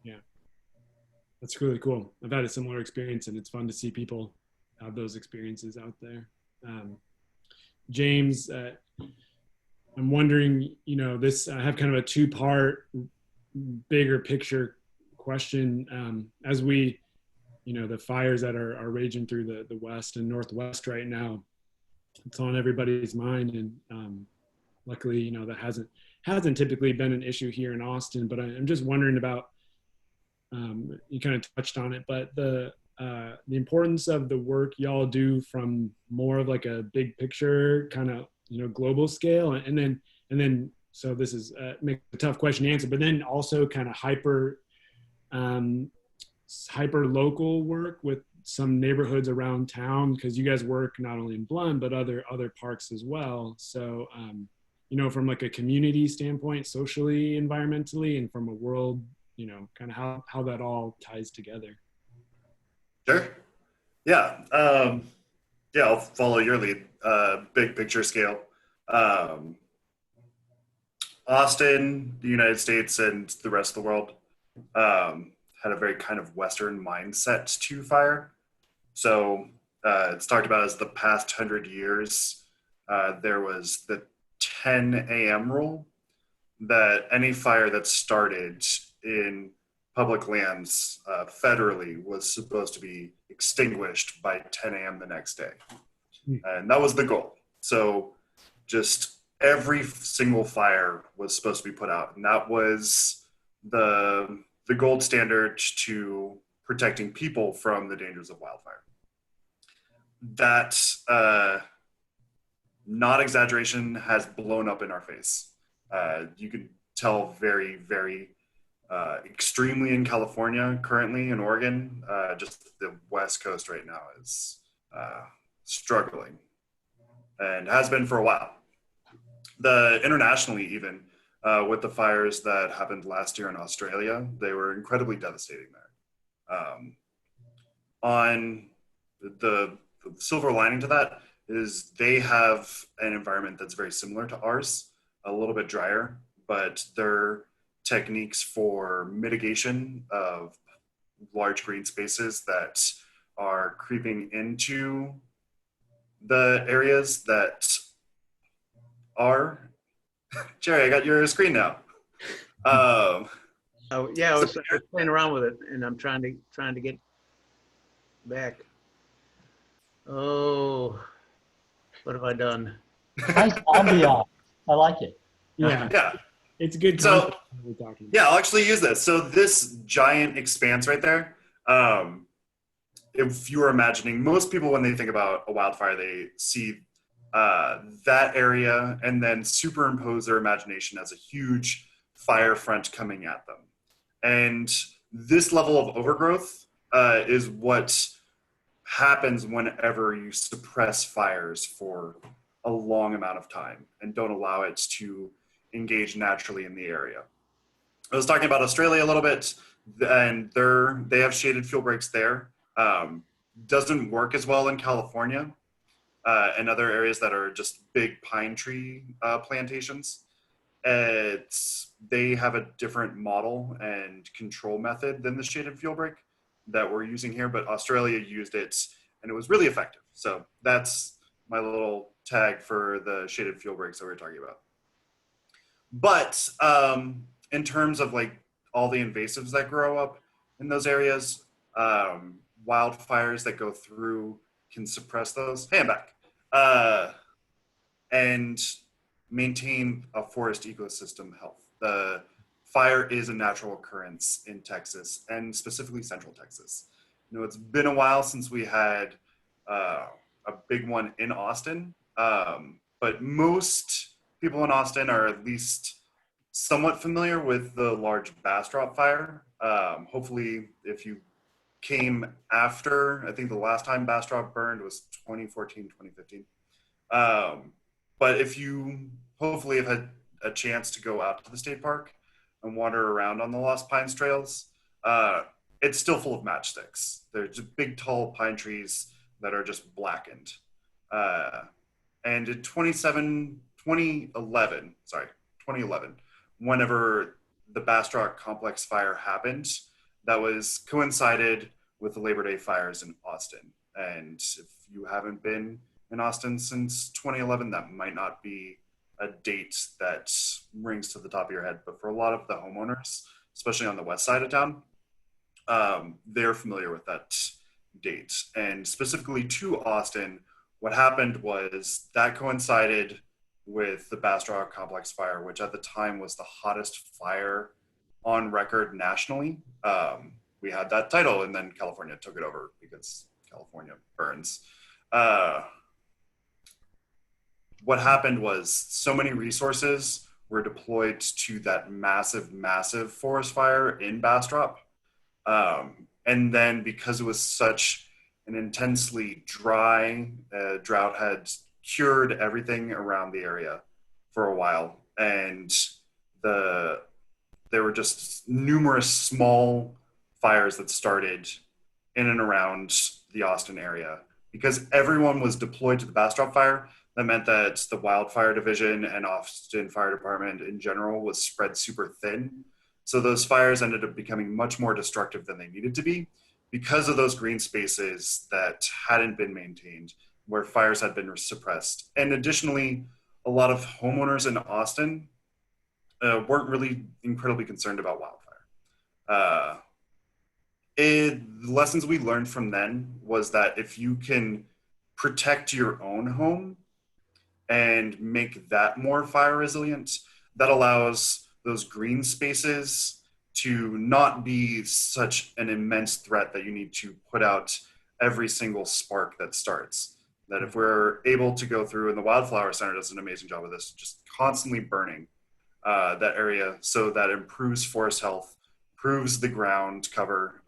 Yeah, that's really cool. I've had a similar experience, and it's fun to see people have those experiences out there. James, I'm wondering, I have kind of a two-part bigger picture question. As we, the fires that are raging through the West and Northwest right now, it's on everybody's mind. And luckily, that hasn't typically been an issue here in Austin, but I'm just wondering about, you kind of touched on it, but the importance of the work y'all do from more of like a big picture kind of, global scale. And then, so this is makes a tough question to answer, but then also kind of hyper local work with some neighborhoods around town, because you guys work not only in Bloon, but other parks as well. So, from like a community standpoint, socially, environmentally, and from a world, kind of how that all ties together. Sure. Yeah. I'll follow your lead. Big picture scale. Austin, the United States, and the rest of the world had a very kind of Western mindset to fire. So it's talked about as the past 100 years, there was the 10 a.m. rule, that any fire that started in public lands federally was supposed to be extinguished by 10 a.m. the next day. And that was the goal. So just every single fire was supposed to be put out. And that was the gold standard to protecting people from the dangers of wildfire. That, not exaggeration, has blown up in our face. You could tell very, very extremely in California currently, in Oregon. Just the West Coast right now is struggling, and has been for a while. Internationally even, with the fires that happened last year in Australia, they were incredibly devastating there. On the silver lining to that is they have an environment that's very similar to ours, a little bit drier, but their techniques for mitigation of large green spaces that are creeping into the areas that are Jerry, I got your screen now. Oh yeah, I was playing around with it, and I'm trying to get back. Oh, what have I done? Nice ambiance. I like it. Yeah. It's good. So yeah, I'll actually use this. So this giant expanse right there, if you were imagining, most people when they think about a wildfire, they see that area and then superimpose their imagination as a huge fire front coming at them. And this level of overgrowth is what happens whenever you suppress fires for a long amount of time and don't allow it to engage naturally in the area. I was talking about Australia a little bit, and they have shaded fuel breaks there. Doesn't work as well in California and other areas that are just big pine tree plantations. They have a different model and control method than the shaded fuel break that we're using here, but Australia used it and it was really effective. So that's my little tag for the shaded fuel breaks that we were talking about. But in terms of like all the invasives that grow up in those areas, wildfires that go through can suppress those. Hey, I'm back. And maintain a forest ecosystem health. The fire is a natural occurrence in Texas and specifically Central Texas. You know, it's been a while since we had a big one in Austin, but most people in Austin are at least somewhat familiar with the large Bastrop fire. Hopefully, if you came after, I think the last time Bastrop burned was 2014, 2015. But if you hopefully have had a chance to go out to the state park and wander around on the Lost Pines trails, it's still full of matchsticks. They're just big, tall pine trees that are just blackened. And in 2011, whenever the Bastrop Complex fire happened, that was coincided with the Labor Day fires in Austin. And if you haven't been in Austin since 2011, that might not be a date that rings to the top of your head. But for a lot of the homeowners, especially on the west side of town, they're familiar with that date. And specifically to Austin, what happened was that coincided with the Bastrop Complex fire, which at the time was the hottest fire on record nationally. We had that title, and then California took it over because California burns. What happened was so many resources were deployed to that massive, massive forest fire in Bastrop. And then because it was such an intensely dry drought had cured everything around the area for a while. And there were just numerous small fires that started in and around the Austin area. Because everyone was deployed to the Bastrop fire, that meant that the Wildfire Division and Austin Fire Department in general was spread super thin. So those fires ended up becoming much more destructive than they needed to be because of those green spaces that hadn't been maintained, where fires had been suppressed. And additionally, a lot of homeowners in Austin weren't really incredibly concerned about wildfire. The lessons we learned from then was that if you can protect your own home and make that more fire resilient, that allows those green spaces to not be such an immense threat that you need to put out every single spark that starts. That if we're able to go through, and the Wildflower Center does an amazing job of this, just constantly burning that area, so that improves forest health, improves the ground cover.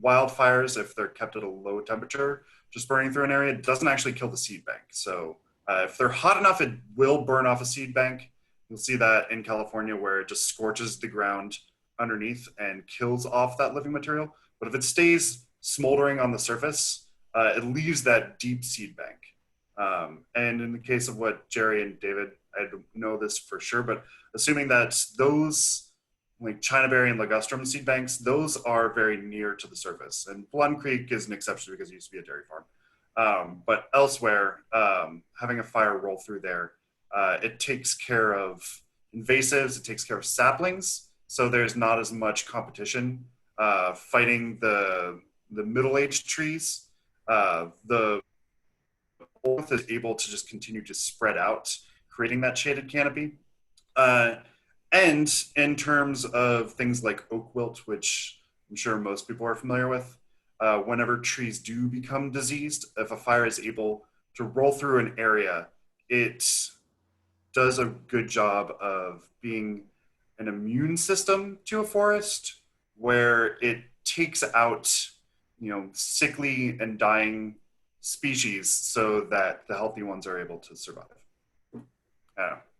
Wildfires, if they're kept at a low temperature, just burning through an area, it doesn't actually kill the seed bank. So if they're hot enough, it will burn off a seed bank. You'll see that in California where it just scorches the ground underneath and kills off that living material. But if it stays smoldering on the surface, it leaves that deep seed bank. And in the case of what Jerry and David, I don't know this for sure, but assuming that those like Chinaberry and ligustrum seed banks, those are very near to the surface. And Bloon Creek is an exception because it used to be a dairy farm. But elsewhere, having a fire roll through there, it takes care of invasives, it takes care of saplings, so there's not as much competition fighting the middle-aged trees. The earth is able to just continue to spread out, creating that shaded canopy. And in terms of things like oak wilt, which I'm sure most people are familiar with, whenever trees do become diseased, if a fire is able to roll through an area, it does a good job of being an immune system to a forest, where it takes out sickly and dying species so that the healthy ones are able to survive.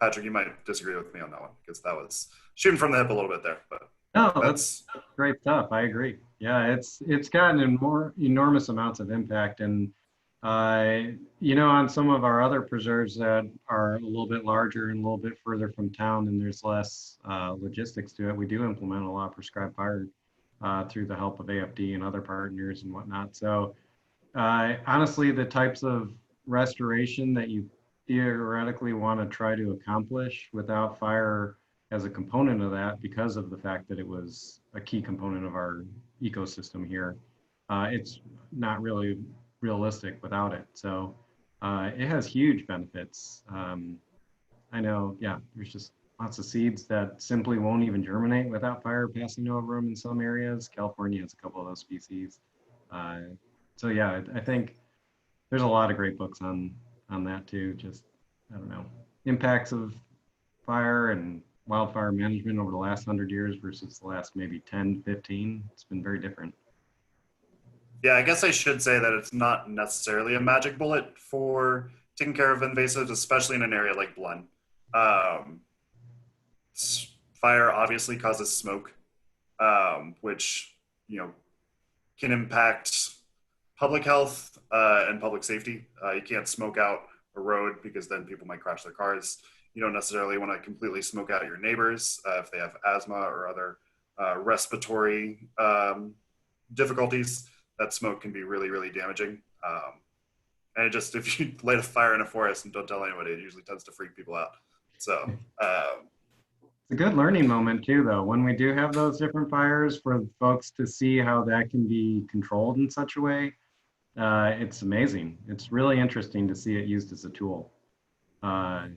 Patrick, you might disagree with me on that one because that was shooting from the hip a little bit there, but no, that's great stuff. I agree. Yeah, it's gotten more enormous amounts of impact, and on some of our other preserves that are a little bit larger and a little bit further from town, and there's less logistics to it, we do implement a lot of prescribed fire through the help of AFD and other partners and whatnot. So honestly, the types of restoration that you theoretically want to try to accomplish without fire as a component of that, because of the fact that it was a key component of our ecosystem here, it's not really realistic without it. So it has huge benefits. I know, yeah, there's just lots of seeds that simply won't even germinate without fire passing over them in some areas. California has a couple of those species. So yeah, I think there's a lot of great books on that too. Just, I don't know, impacts of fire and wildfire management over the last 100 years versus the last maybe 10, 15. It's been very different. Yeah, I guess I should say that it's not necessarily a magic bullet for taking care of invasives, especially in an area like Bloon. Fire obviously causes smoke, which can impact public health and public safety. You can't smoke out a road because then people might crash their cars. You don't necessarily want to completely smoke out your neighbors if they have asthma or other respiratory difficulties. That smoke can be really, really damaging. And it just, if you light a fire in a forest and don't tell anybody, it usually tends to freak people out. So it's a good learning moment too, though, when we do have those different fires, for folks to see how that can be controlled in such a way. It's amazing. It's really interesting to see it used as a tool. How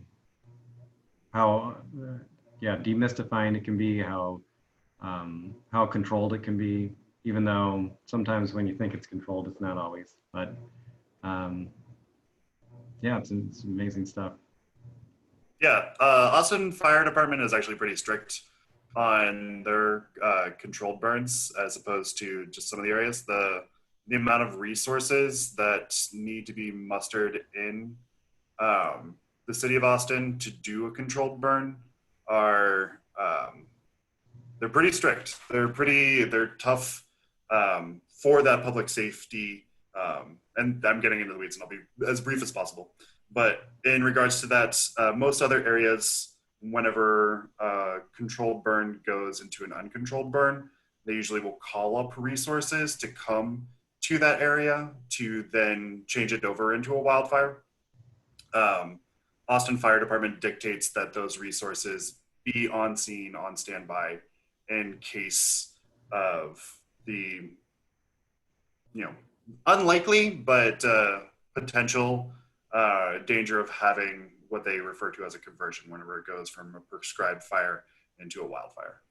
demystifying it can be, how controlled it can be, even though sometimes when you think it's controlled, it's not always. But it's amazing stuff. Yeah, Austin Fire Department is actually pretty strict on their controlled burns as opposed to just some of the areas. The amount of resources that need to be mustered in the city of Austin to do a controlled burn are they're pretty strict. They're tough for that public safety. And I'm getting into the weeds, and I'll be as brief as possible. But in regards to that, most other areas, whenever a controlled burn goes into an uncontrolled burn, they usually will call up resources to come to that area to then change it over into a wildfire. Austin Fire Department dictates that those resources be on scene, on standby, in case of the, unlikely but potential danger of having what they refer to as a conversion whenever it goes from a prescribed fire into a wildfire.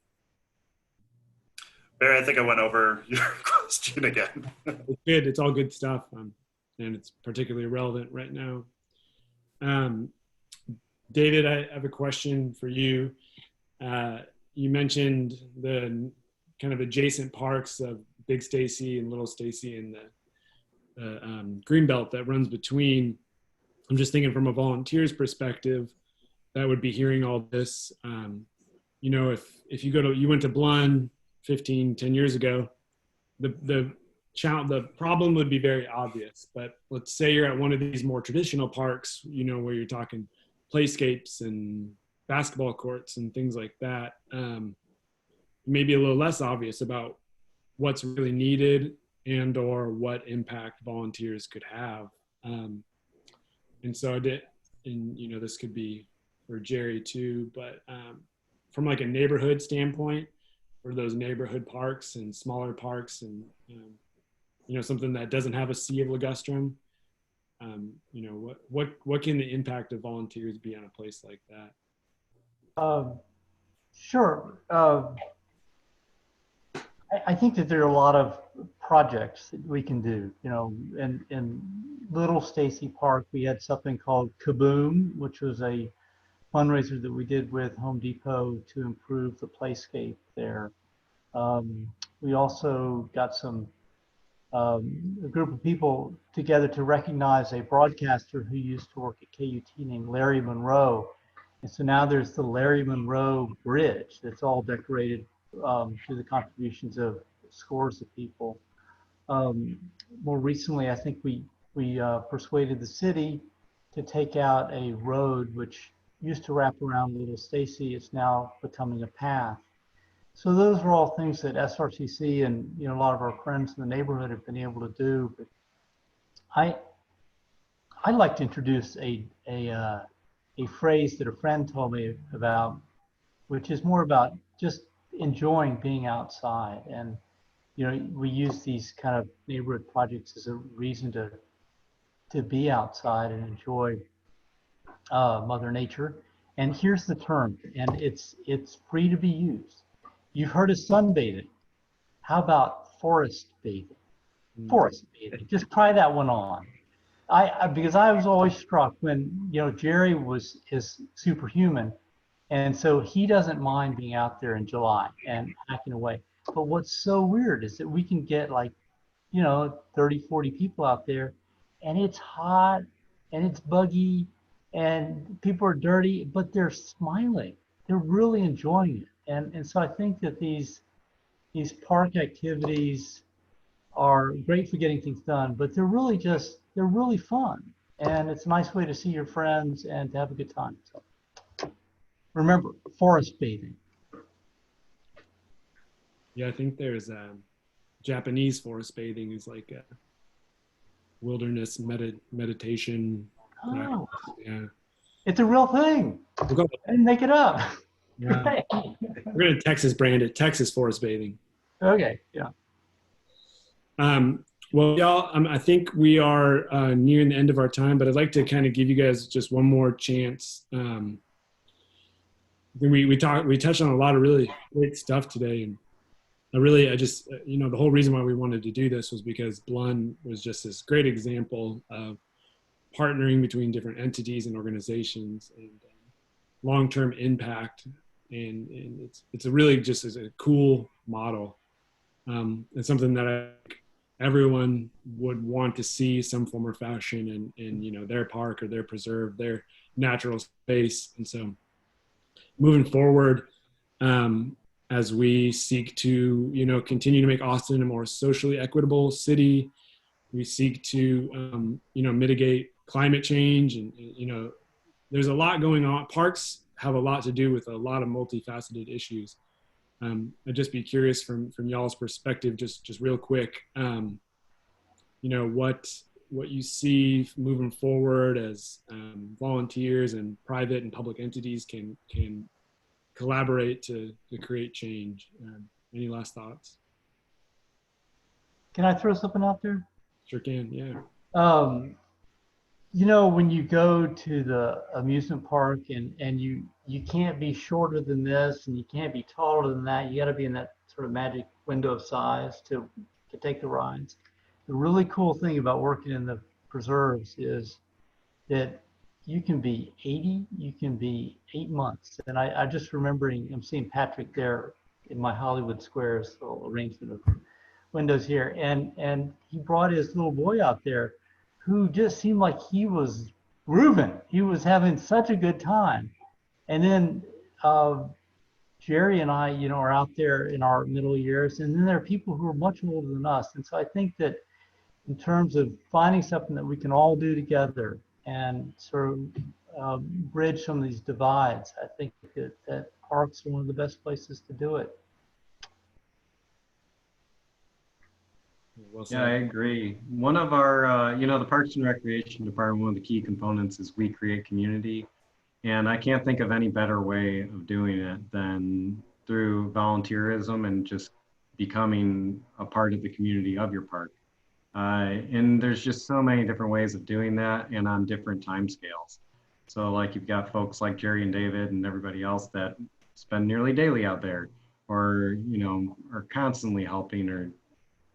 Barry, I think I went over your question again. It's good. It's all good stuff, and it's particularly relevant right now. David, I have a question for you. You mentioned the kind of adjacent parks of Big Stacy and Little Stacy and the greenbelt that runs between. I'm just thinking from a volunteer's perspective, that would be hearing all this. If you went to Bloon 10 years ago, the problem would be very obvious. But let's say you're at one of these more traditional parks, where you're talking playscapes and basketball courts and things like that. Maybe a little less obvious about what's really needed and or what impact volunteers could have. And so this could be for Jerry too, but from like a neighborhood standpoint, for those neighborhood parks and smaller parks and, something that doesn't have a sea of ligustrum, what can the impact of volunteers be on a place like that? Sure. I think that there are a lot of projects that we can do. In Little Stacy Park, we had something called Kaboom, which was a fundraiser that we did with Home Depot to improve the playscape there. We also got some a group of people together to recognize a broadcaster who used to work at KUT named Larry Monroe. And so now there's the Larry Monroe Bridge that's all decorated through the contributions of scores of people. More recently, I think we persuaded the city to take out a road which used to wrap around Little Stacy. It's now becoming a path. So those are all things that SRCC and a lot of our friends in the neighborhood have been able to do. But I'd like to introduce a phrase that a friend told me about, which is more about just enjoying being outside. And we use these kind of neighborhood projects as a reason to be outside and enjoy Mother Nature. And here's the term, and it's free to be used. You've heard of sunbathing. How about forest bathing? Forest bathing. Just try that one on. Because I was always struck when Jerry is superhuman, and so he doesn't mind being out there in July and hacking away. But what's so weird is that we can get 30, 40 people out there, and it's hot and it's buggy and people are dirty, but they're smiling. They're really enjoying it. And so I think that these park activities are great for getting things done, but they're really fun. And it's a nice way to see your friends and to have a good time. So remember, forest bathing. Yeah, I think there's Japanese forest bathing is like a wilderness meditation. Oh, yeah. It's a real thing. I didn't make it up. Yeah. We're going to Texas brand it, Texas forest bathing. Okay, yeah. Well, y'all, I think we are nearing the end of our time, but I'd like to kind of give you guys just one more chance. We touched on a lot of really great stuff today, and I just the whole reason why we wanted to do this was because Bloon was just this great example of partnering between different entities and organizations and long-term impact, and it's a really just as a cool model. It's something that everyone would want to see some form or fashion in their park or their preserve, their natural space. And so moving forward, as we seek to continue to make Austin a more socially equitable city, we seek to mitigate climate change, and there's a lot going on. Parks have a lot to do with a lot of multifaceted issues. I'd just be curious from y'all's perspective, just real quick, what you see moving forward as volunteers and private and public entities can collaborate to create change. Any last thoughts? Can I throw something out there? Sure can, yeah. When you go to the amusement park and you can't be shorter than this and you can't be taller than that, you got to be in that sort of magic window of size to take the rides. The really cool thing about working in the preserves is that you can be 80, you can be 8 months. And I just I'm seeing Patrick there in my Hollywood Squares little arrangement of windows here. And he brought his little boy out there who just seemed like he was grooving. He was having such a good time. And then Jerry and I, are out there in our middle years. And then there are people who are much older than us. And so I think that in terms of finding something that we can all do together and sort of bridge some of these divides, I think that parks are one of the best places to do it. Well said. Yeah, I agree. One of our, the Parks and Recreation Department, one of the key components is we create community. And I can't think of any better way of doing it than through volunteerism and just becoming a part of the community of your park. And there's just so many different ways of doing that and on different time scales. So like you've got folks like Jerry and David and everybody else that spend nearly daily out there or, are constantly helping or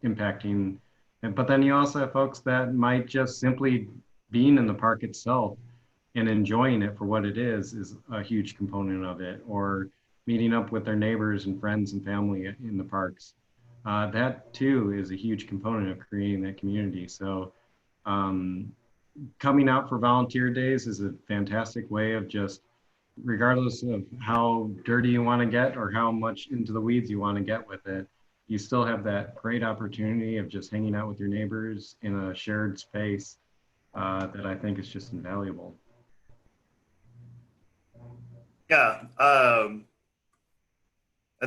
impacting. But then you also have folks that might just simply being in the park itself and enjoying it for what it is a huge component of it, or meeting up with their neighbors and friends and family in the parks. that too is a huge component of creating that community. So coming out for volunteer days is a fantastic way of just, regardless of how dirty you want to get or how much into the weeds you want to get with it, you still have that great opportunity of just hanging out with your neighbors in a shared space that I think is just invaluable. Yeah, I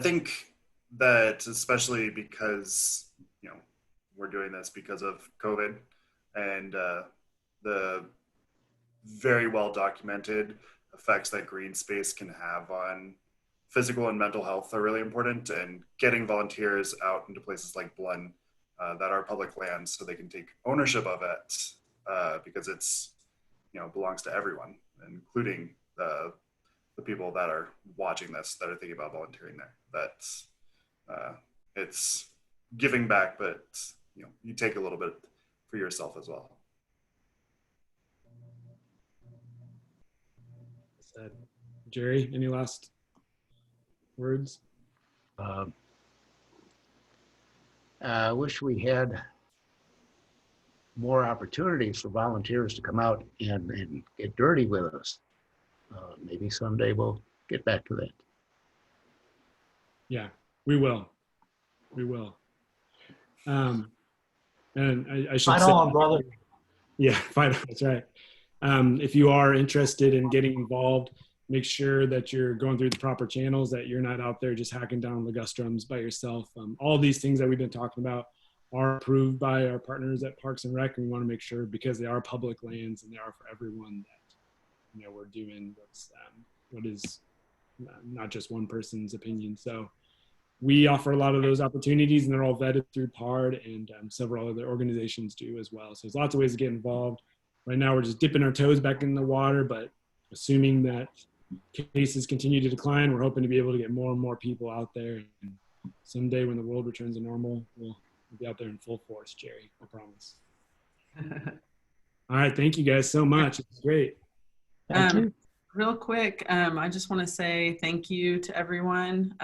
think that especially because, you know, we're doing this because of COVID and the very well documented effects that green space can have on physical and mental health are really important, and getting volunteers out into places like Bloon that are public lands so they can take ownership of it because it's, you know, belongs to everyone, including the people that are watching this that are thinking about volunteering there. That's it's giving back, but you know, you take a little bit for yourself as well. Jerry, any last words? I wish we had more opportunities for volunteers to come out and get dirty with us. Maybe someday we'll get back to that. Yeah, we will. We will. And I should Fight say, on, brother. yeah, fight on. That's right. If you are interested in getting involved, make sure that you're going through the proper channels, that you're not out there just hacking down ligustrums by yourself. All these things that we've been talking about are approved by our partners at Parks and Rec, and we want to make sure, because they are public lands and they are for everyone, that, you know, we're doing what is not just one person's opinion. So we offer a lot of those opportunities, and they're all vetted through PARD, and several other organizations do as well. So there's lots of ways to get involved. Right now, we're just dipping our toes back in the water, but assuming that cases continue to decline, we're hoping to be able to get more and more people out there. And someday when the world returns to normal, we'll be out there in full force, Jerry, I promise. All right, thank you guys so much. It's great. Thank you. Real quick, I just want to say thank you to everyone.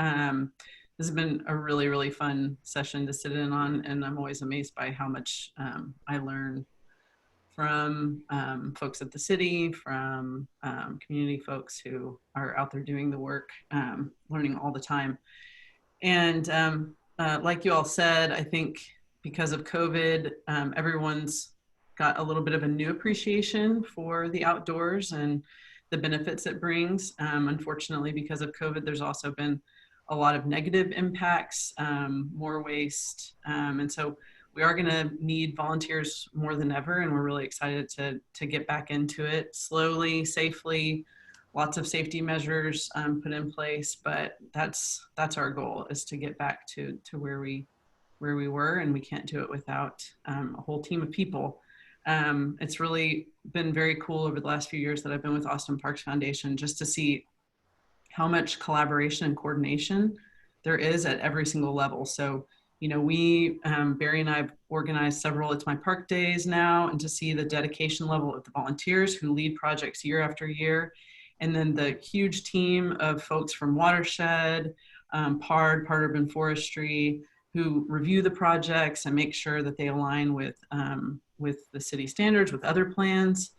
This has been a really, really fun session to sit in on, and I'm always amazed by how much I learn from folks at the city, from community folks who are out there doing the work, learning all the time. And like you all said, I think because of COVID, everyone's got a little bit of a new appreciation for the outdoors and the benefits it brings. Unfortunately, because of COVID, there's also been a lot of negative impacts, more waste. And so we are gonna need volunteers more than ever, and we're really excited to get back into it slowly, safely, lots of safety measures put in place, but that's our goal, is to get back to where we were, and we can't do it without a whole team of people. It's really been very cool over the last few years that I've been with Austin Parks Foundation, just to see how much collaboration and coordination there is at every single level. So, you know, Barry and I have organized several It's My Park days now, and to see the dedication level of the volunteers who lead projects year after year, and then the huge team of folks from Watershed, PARD Urban Forestry, who review the projects and make sure that they align with the city standards, with other plans.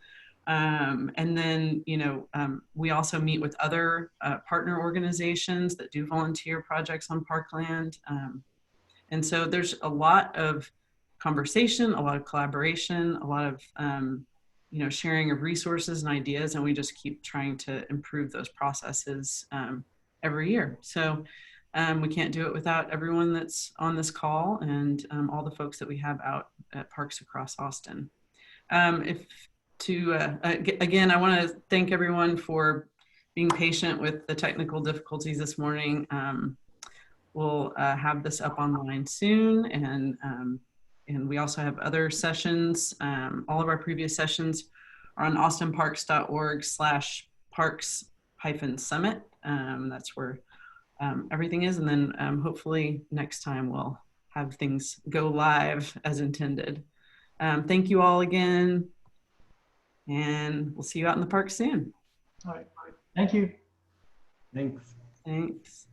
And then, you know, we also meet with other partner organizations that do volunteer projects on parkland. And so there's a lot of conversation, a lot of collaboration, a lot of, you know, sharing of resources and ideas, and we just keep trying to improve those processes every year. So we can't do it without everyone that's on this call, and all the folks that we have out at parks across Austin. Again, I want to thank everyone for being patient with the technical difficulties this morning. We'll have this up online soon, and we also have other sessions. All of our previous sessions are on austinparks.org/parks-summit. That's where everything is. And then hopefully next time we'll have things go live as intended. Thank you all again, and we'll see you out in the park soon. All right. Thank you. Thanks. Thanks.